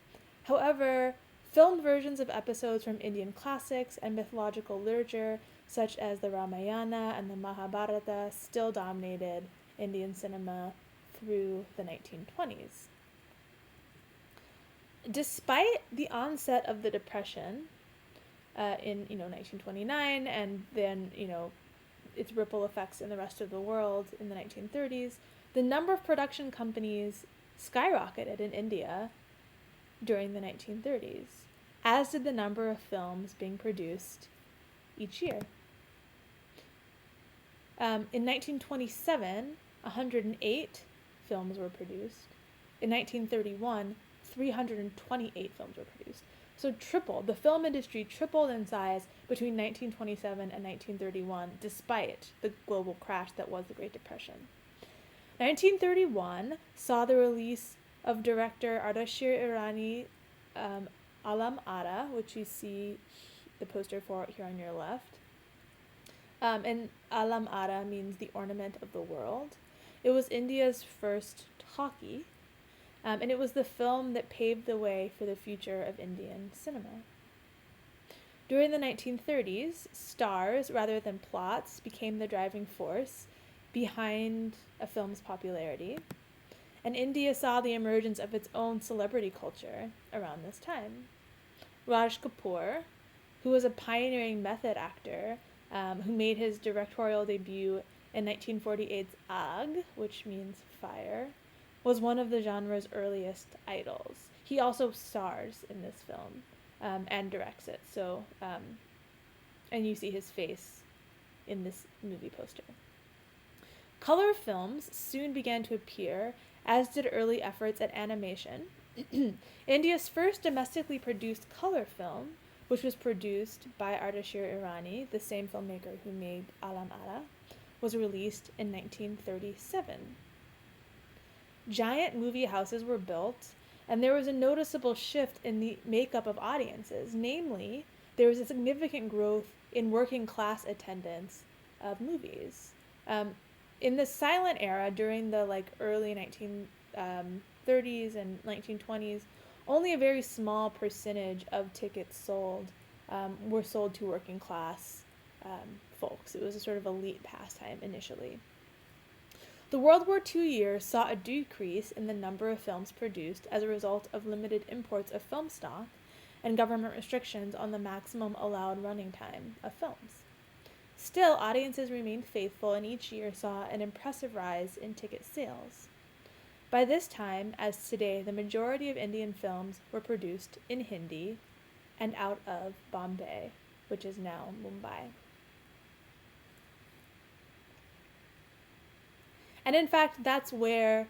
However, filmed versions of episodes from Indian classics and mythological literature, such as the Ramayana and the Mahabharata, still dominated Indian cinema through the 1920s. Despite the onset of the Depression in 1929, and then its ripple effects in the rest of the world in the 1930s, the number of production companies skyrocketed in India during the 1930s, as did the number of films being produced each year. In 1927, 108 films were produced. In 1931, 328 films were produced. So tripled. The film industry tripled in size between 1927 and 1931, despite the global crash that was the Great Depression. 1931 saw the release of director Ardashir Irani Alam Ara, which you see the poster for here on your left. And Alam Ara means the ornament of the world. It was India's first talkie, and it was the film that paved the way for the future of Indian cinema. During the 1930s, stars rather than plots became the driving force behind a film's popularity, and India saw the emergence of its own celebrity culture around this time. Raj Kapoor, who was a pioneering method actor who made his directorial debut in 1948's Aag, which means fire, was one of the genre's earliest idols. He also stars in this film and directs it. So, and you see his face in this movie poster. Color films soon began to appear, as did early efforts at animation. India's first domestically produced color film, which was produced by Ardashir Irani, the same filmmaker who made Alam Ara, was released in 1937. Giant movie houses were built, and there was a noticeable shift in the makeup of audiences. Namely, there was a significant growth in working class attendance of movies. In the silent era, during the early 1930s and 1920s, only a very small percentage of tickets sold were sold to working class folks. It was a sort of elite pastime initially. The World War II years saw a decrease in the number of films produced as a result of limited imports of film stock and government restrictions on the maximum allowed running time of films. Still, audiences remained faithful and each year saw an impressive rise in ticket sales. By this time, as today, the majority of Indian films were produced in Hindi and out of Bombay, which is now Mumbai. And in fact, that's where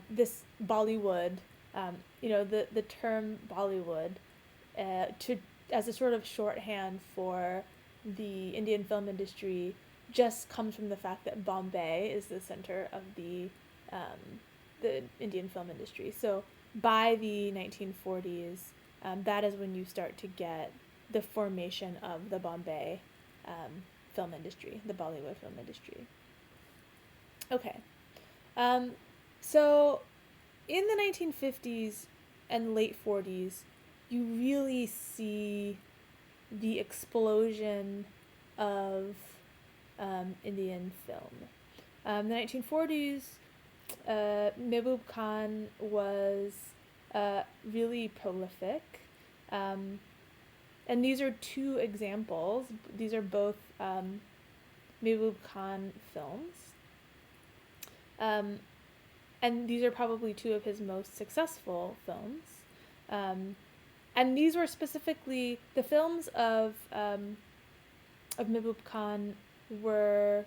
this Bollywood, the term Bollywood, as a sort of shorthand for the Indian film industry, just comes from the fact that Bombay is the center of the Indian film industry. So by the 1940s, that is when you start to get the formation of the Bombay film industry, the Bollywood film industry. Okay, so in the 1950s and late 40s, you really see the explosion of Indian film. The 1940s, Mehboob Khan was really prolific, and these are two examples. These are both Mehboob Khan films. And these are probably two of his most successful films. And these were specifically, the films of Mehboob Khan were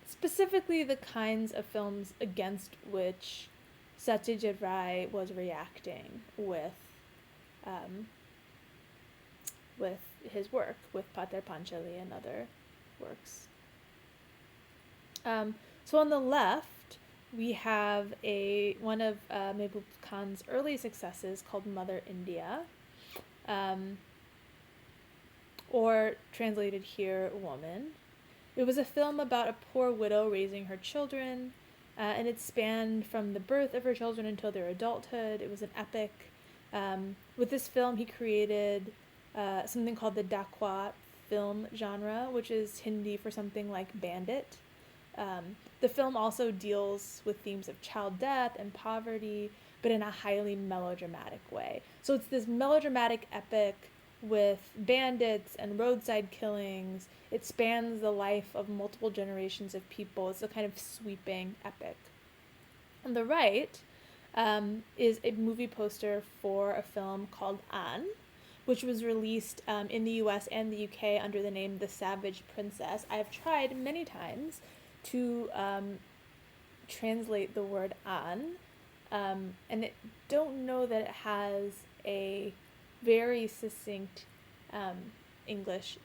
specifically the kinds of films against which Satyajit Ray was reacting with his work, with Pather Panchali and other works. So on the left, we have one of Mehboob Khan's early successes called Mother India, or translated here, Woman. It was a film about a poor widow raising her children, and it spanned from the birth of her children until their adulthood. It was an epic. With this film, he created something called the Dacoit film genre, which is Hindi for something like bandit. The film also deals with themes of child death and poverty, but in a highly melodramatic way. So it's this melodramatic epic with bandits and roadside killings. It spans the life of multiple generations of people. It's a kind of sweeping epic. On the right is a movie poster for a film called Anne, which was released in the US and the UK under the name The Savage Princess. I have tried many times to translate the word Anne, and I don't know that it has a very succinct English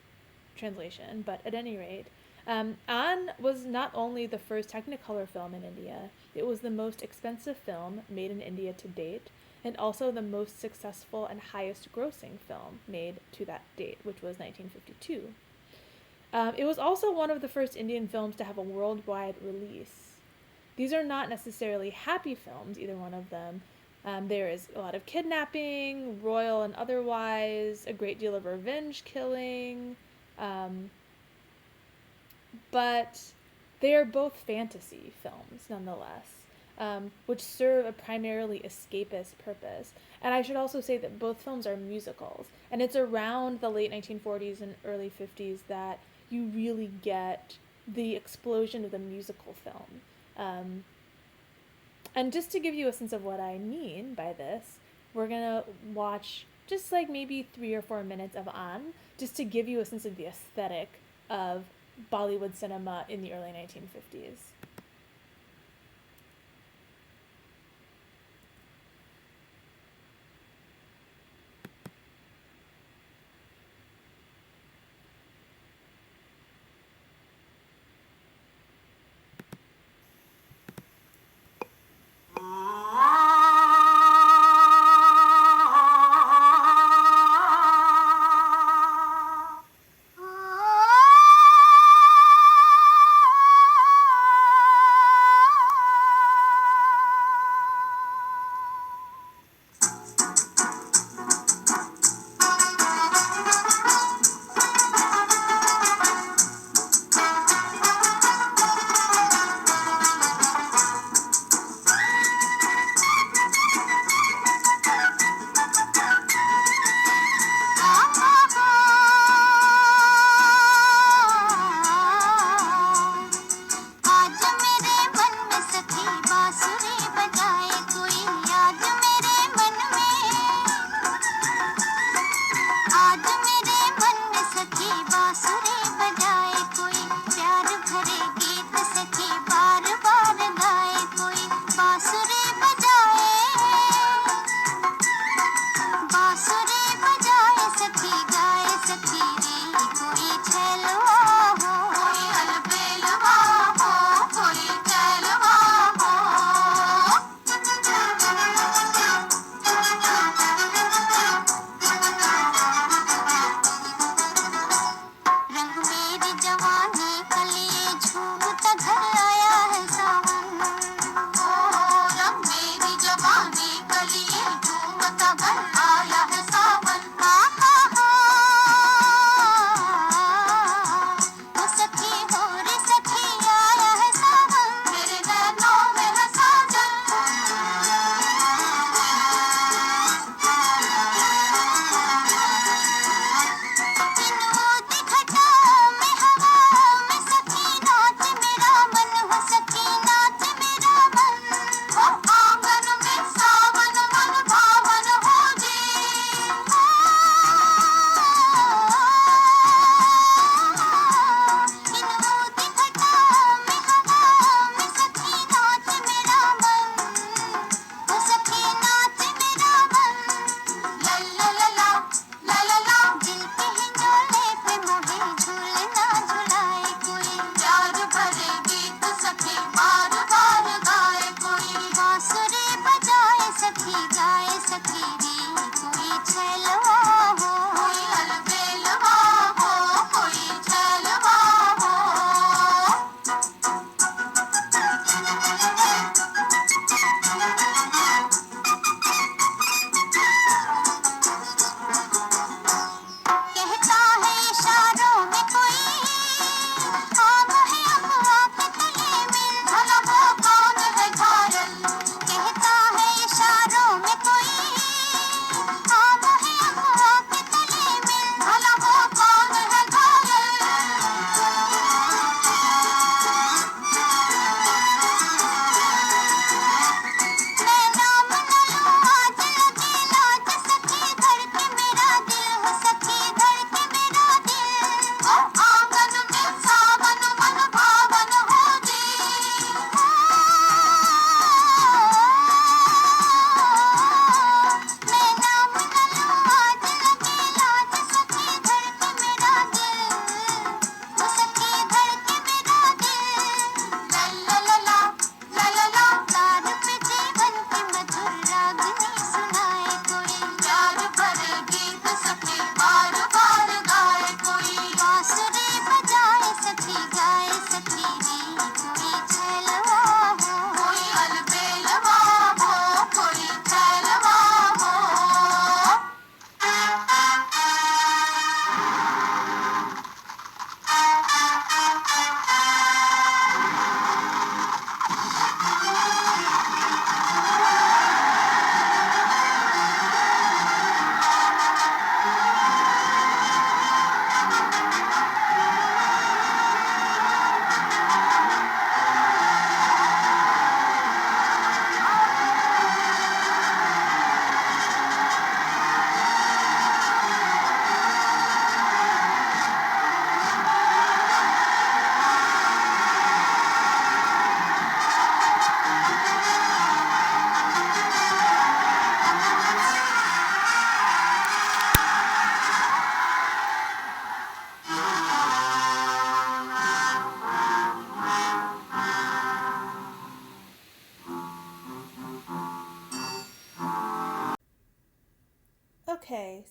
translation, but at any rate, Anne was not only the first Technicolor film in India, it was the most expensive film made in India to date, and also the most successful and highest grossing film made to that date, which was 1952. It was also one of the first Indian films to have a worldwide release. These are not necessarily happy films, either one of them. There is a lot of kidnapping, royal and otherwise, a great deal of revenge killing, but they are both fantasy films nonetheless, which serve a primarily escapist purpose. And I should also say that both films are musicals, and it's around the late 1940s and early 50s that you really get the explosion of the musical film. And just to give you a sense of what I mean by this, we're going to watch just maybe 3 or 4 minutes of Anne, just to give you a sense of the aesthetic of Bollywood cinema in the early 1950s.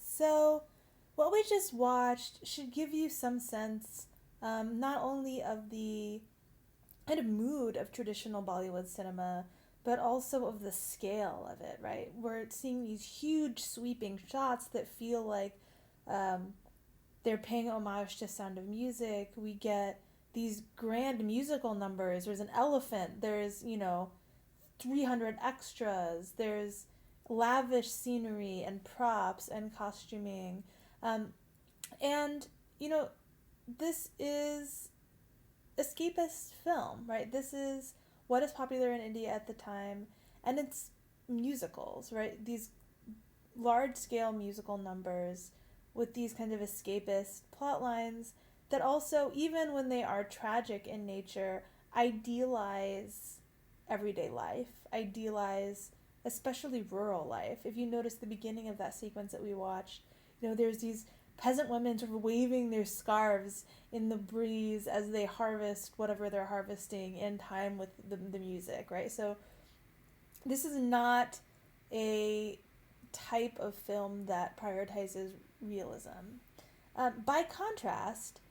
So, what we just watched should give you some sense, not only of the kind of mood of traditional Bollywood cinema, but also of the scale of it, right? We're seeing these huge sweeping shots that feel like um, they're paying homage to Sound of Music. We get these grand musical numbers. There's an elephant, there's, 300 extras, there's lavish scenery and props and costuming. Um, and, you know, this is escapist film, right? This is what is popular in India at the time, and it's musicals, right? These large scale musical numbers with these kind of escapist plot lines that also, even when they are tragic in nature, idealize everyday life, idealize especially rural life. If you notice the beginning of that sequence that we watched, there's these peasant women sort of waving their scarves in the breeze as they harvest whatever they're harvesting in time with the music, right? So this is not a type of film that prioritizes realism. By contrast,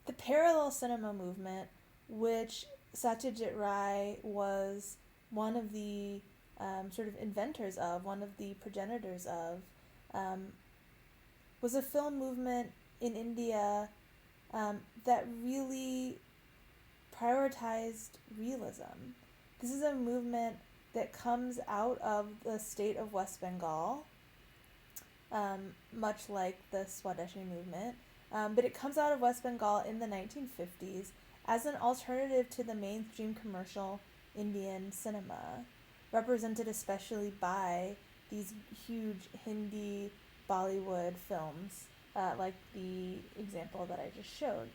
the parallel cinema movement, which Satyajit Ray was one of the sort of inventors of, one of the progenitors of, um, was a film movement in India that really prioritized realism. This is a movement that comes out of the state of West Bengal, much like the Swadeshi movement, but it comes out of West Bengal in the 1950s as an alternative to the mainstream commercial Indian cinema, represented especially by these huge Hindi Bollywood films, like the example that I just showed.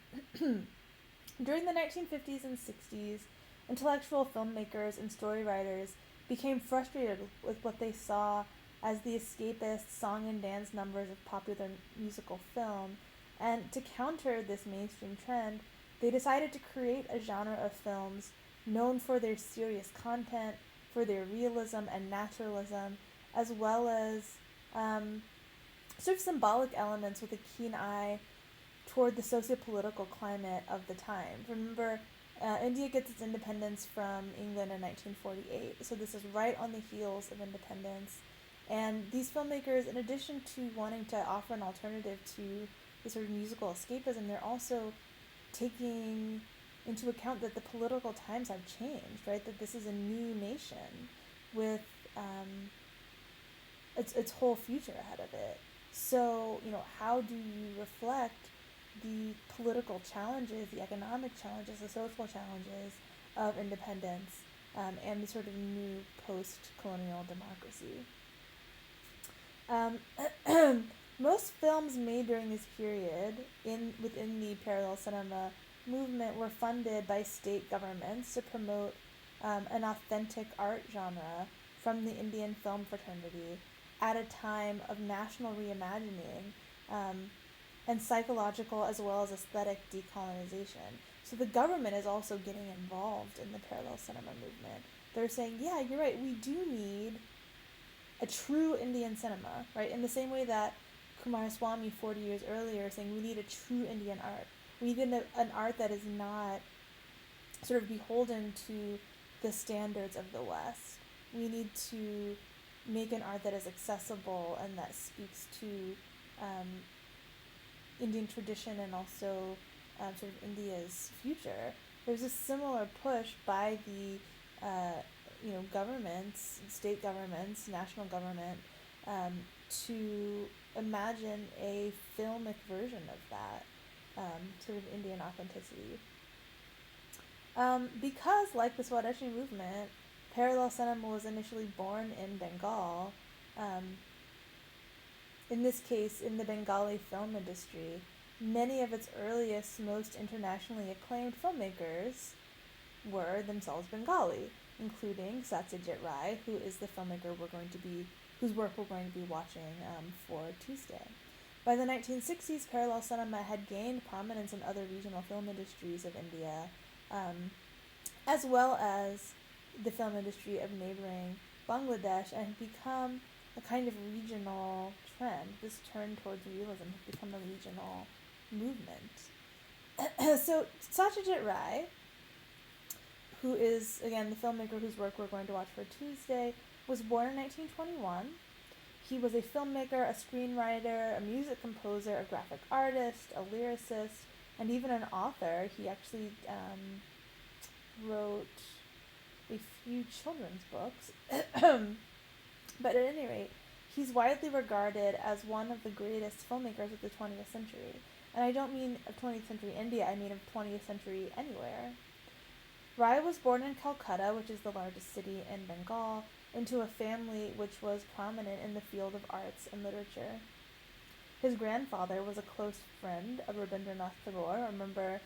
During the 1950s and 60s, intellectual filmmakers and story writers became frustrated with what they saw as the escapist song and dance numbers of popular musical film, and to counter this mainstream trend, they decided to create a genre of films known for their serious content, for their realism and naturalism, as well as sort of symbolic elements with a keen eye toward the socio-political climate of the time. Remember, India gets its independence from England in 1948, so this is right on the heels of independence. And these filmmakers, in addition to wanting to offer an alternative to the sort of musical escapism, they're also taking into account that the political times have changed, right? That this is a new nation with its whole future ahead of it. So, how do you reflect the political challenges, the economic challenges, the social challenges of independence and the sort of new post-colonial democracy? Most films made during this period within the parallel cinema movement were funded by state governments to promote an authentic art genre from the Indian film fraternity at a time of national reimagining and psychological as well as aesthetic decolonization. So the government is also getting involved in the parallel cinema movement. They're saying, yeah, you're right, we do need a true Indian cinema, right? In the same way that Kumaraswamy 40 years earlier saying we need a true Indian art. We need an art that is not sort of beholden to the standards of the West. We need to make an art that is accessible and that speaks to Indian tradition and also sort of India's future. There's a similar push by the governments, state governments, national government, to imagine a filmic version of that sort of Indian authenticity. Because, like the Swadeshi movement, parallel cinema was initially born in Bengal. In this case, in the Bengali film industry, many of its earliest, most internationally acclaimed filmmakers were themselves Bengali, including Satyajit Ray, who is the filmmaker whose work we're going to be watching for Tuesday. By the 1960s, parallel cinema had gained prominence in other regional film industries of India, as well as the film industry of neighboring Bangladesh, and had become a kind of regional trend, this turn towards realism, has become a regional movement. So Satyajit Ray, who is, again, the filmmaker whose work we're going to watch for Tuesday, was born in 1921. He was a filmmaker, a screenwriter, a music composer, a graphic artist, a lyricist, and even an author. He actually wrote a few children's books. But at any rate, he's widely regarded as one of the greatest filmmakers of the 20th century. And I don't mean of 20th century India, I mean of 20th century anywhere. Rai was born in Calcutta, which is the largest city in Bengal, into a family which was prominent in the field of arts and literature. His grandfather was a close friend of Rabindranath Tagore, remember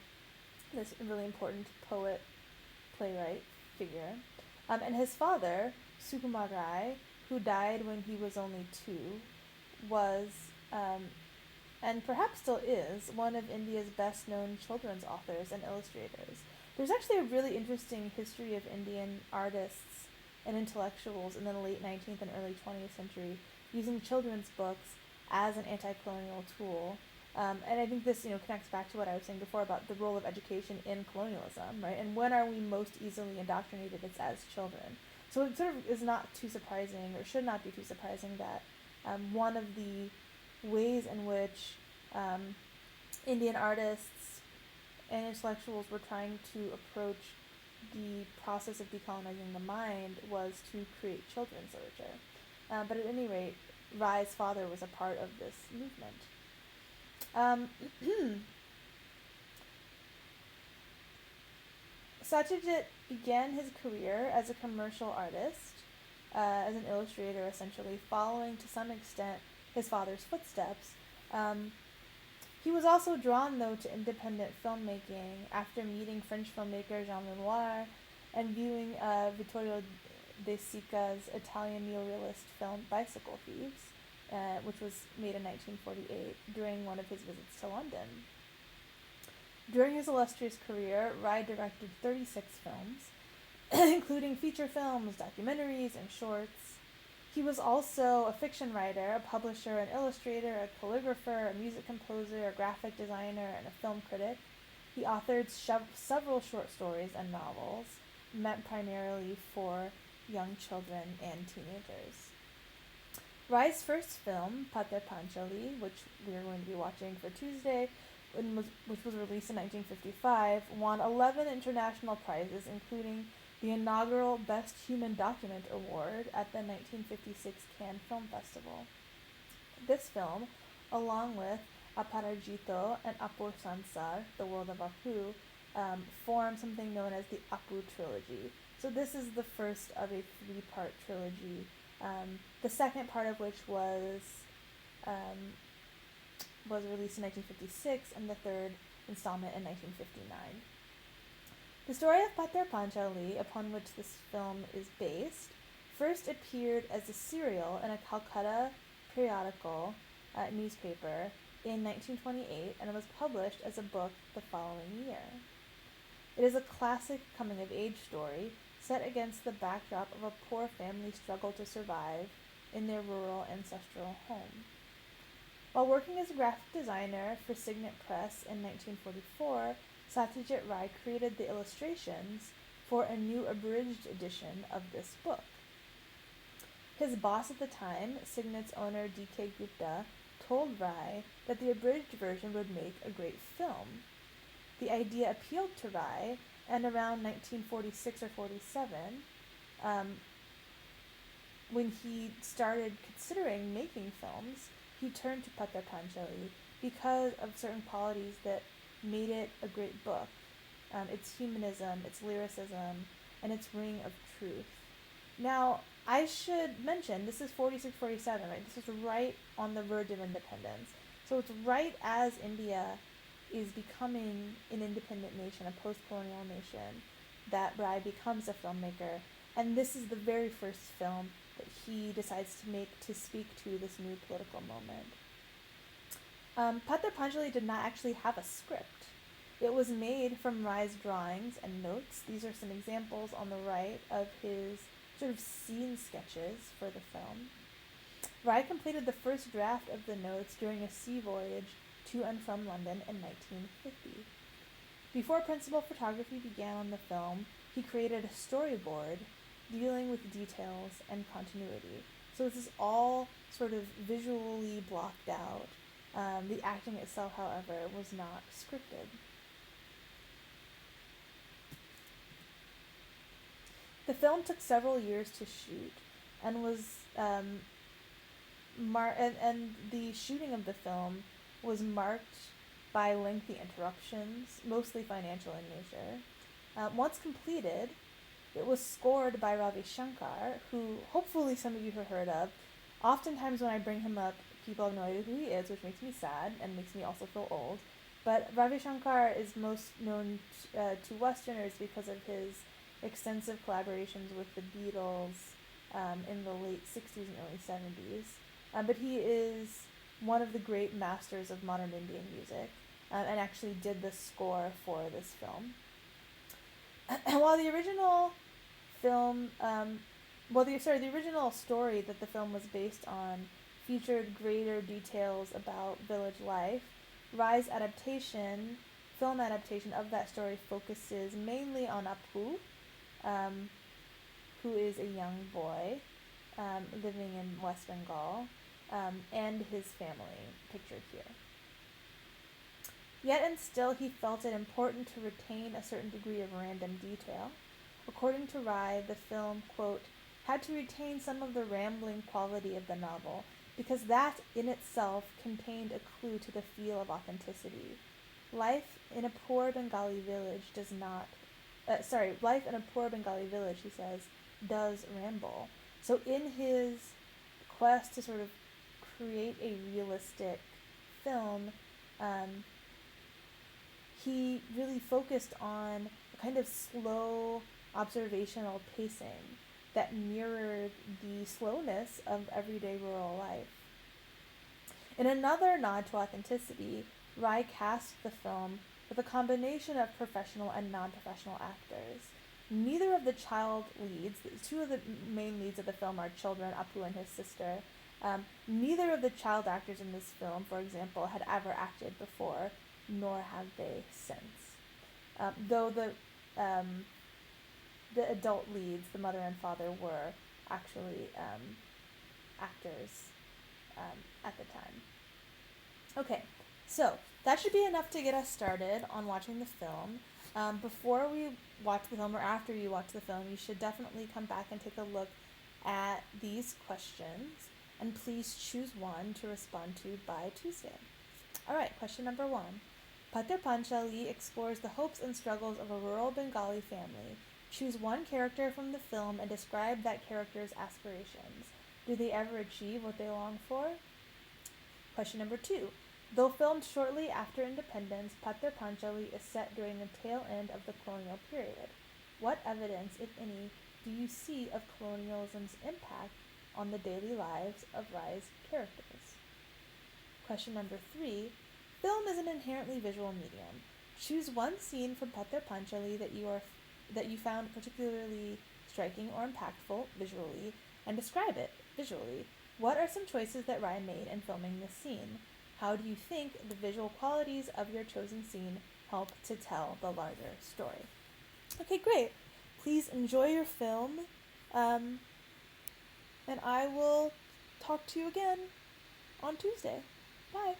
this really important poet, playwright figure. And his father, Sukumar Rai, who died when he was only 2, was, and perhaps still is, one of India's best-known children's authors and illustrators. There's actually a really interesting history of Indian artists and intellectuals in the late 19th and early 20th century using children's books as an anti-colonial tool. And I think this, connects back to what I was saying before about the role of education in colonialism, right? And when are we most easily indoctrinated? It's as children. So it sort of is not too surprising, or should not be too surprising, that one of the ways in which Indian artists and intellectuals were trying to approach the process of decolonizing the mind was to create children's literature. But at any rate, Rai's father was a part of this movement. Satyajit began his career as a commercial artist, as an illustrator essentially, following to some extent his father's footsteps. He was also drawn, though, to independent filmmaking after meeting French filmmaker Jean Renoir and viewing Vittorio De Sica's Italian neorealist film Bicycle Thieves, which was made in 1948 during one of his visits to London. During his illustrious career, Rai directed 36 films, including feature films, documentaries, and shorts. He was also a fiction writer, a publisher, an illustrator, a calligrapher, a music composer, a graphic designer, and a film critic. He authored several short stories and novels, meant primarily for young children and teenagers. Rai's first film, Pater Panchali, which we are going to be watching for Tuesday, which was released in 1955, won 11 international prizes, including the inaugural Best Human Document Award at the 1956 Cannes Film Festival. This film, along with Aparajito and Apur Sansar, The World of Apu, form something known as the Apu Trilogy. So this is the first of a 3-part trilogy, the second part of which was released in 1956, and the third installment in 1959. The story of Pater Panchali, upon which this film is based, first appeared as a serial in a Calcutta periodical newspaper in 1928, and it was published as a book the following year. It is a classic coming-of-age story set against the backdrop of a poor family's struggle to survive in their rural ancestral home. While working as a graphic designer for Signet Press in 1944, Satyajit Ray created the illustrations for a new abridged edition of this book. His boss at the time, Signet's owner D.K. Gupta, told Ray that the abridged version would make a great film. The idea appealed to Ray, and around 1946 or 47, when he started considering making films, he turned to Pater Panchali because of certain qualities that made it a great book. Its humanism, its lyricism, and its ring of truth. Now, I should mention, this is 46-47, right? This is right on the verge of independence. So it's right as India is becoming an independent nation, a post-colonial nation, that Rai becomes a filmmaker. And this is the very first film that he decides to make to speak to this new political moment. Pater Panchali did not actually have a script. It was made from Rai's drawings and notes. These are some examples on the right of his sort of scene sketches for the film. Rye completed the first draft of the notes during a sea voyage to and from London in 1950. Before principal photography began on the film, he created a storyboard dealing with details and continuity. So this is all sort of visually blocked out. The acting itself, however, was not scripted. The film took several years to shoot and was and the shooting of the film was marked by lengthy interruptions, mostly financial in nature. Once completed, it was scored by Ravi Shankar, who hopefully some of you have heard of. Oftentimes when I bring him up, people have no idea who he is, which makes me sad and makes me also feel old. But Ravi Shankar is most known to Westerners because of his extensive collaborations with the Beatles in the late 60s and early 70s. But he is one of the great masters of modern Indian music and actually did the score for this film. And while the original film, the original story that the film was based on featured greater details about village life, Rye's film adaptation of that story focuses mainly on Apu, who is a young boy living in West Bengal, and his family, pictured here. Yet and still, he felt it important to retain a certain degree of random detail. According to Rye, the film, quote, had to retain some of the rambling quality of the novel, because that in itself contained a clue to the feel of authenticity. Life in a poor Bengali village, he says, does ramble. So in his quest to sort of create a realistic film, he really focused on a kind of slow observational pacing that mirrored the slowness of everyday rural life. In another nod to authenticity, Rye cast the film with a combination of professional and non-professional actors. Neither of the child leads, two of the main leads of the film are children, Apu and his sister. Neither of the child actors in this film, for example, had ever acted before, nor have they since. Though the adult leads, the mother and father, were actually actors at the time. Okay, so that should be enough to get us started on watching the film. Before we watch the film or after you watch the film, you should definitely come back and take a look at these questions, and please choose one to respond to by Tuesday. Alright, question number 1. Pather Panchali explores the hopes and struggles of a rural Bengali family. Choose one character from the film and describe that character's aspirations. Do they ever achieve what they long for? Question number 2. Though filmed shortly after independence, Pather Panchali is set during the tail end of the colonial period. What evidence, if any, do you see of colonialism's impact on the daily lives of Rye's characters? Question number 3. Film is an inherently visual medium. Choose one scene from Pather Panchali that you found particularly striking or impactful visually, and describe it visually. What are some choices that Rye made in filming this scene? How do you think the visual qualities of your chosen scene help to tell the larger story? Okay, great. Please enjoy your film, and I will talk to you again on Tuesday. Bye.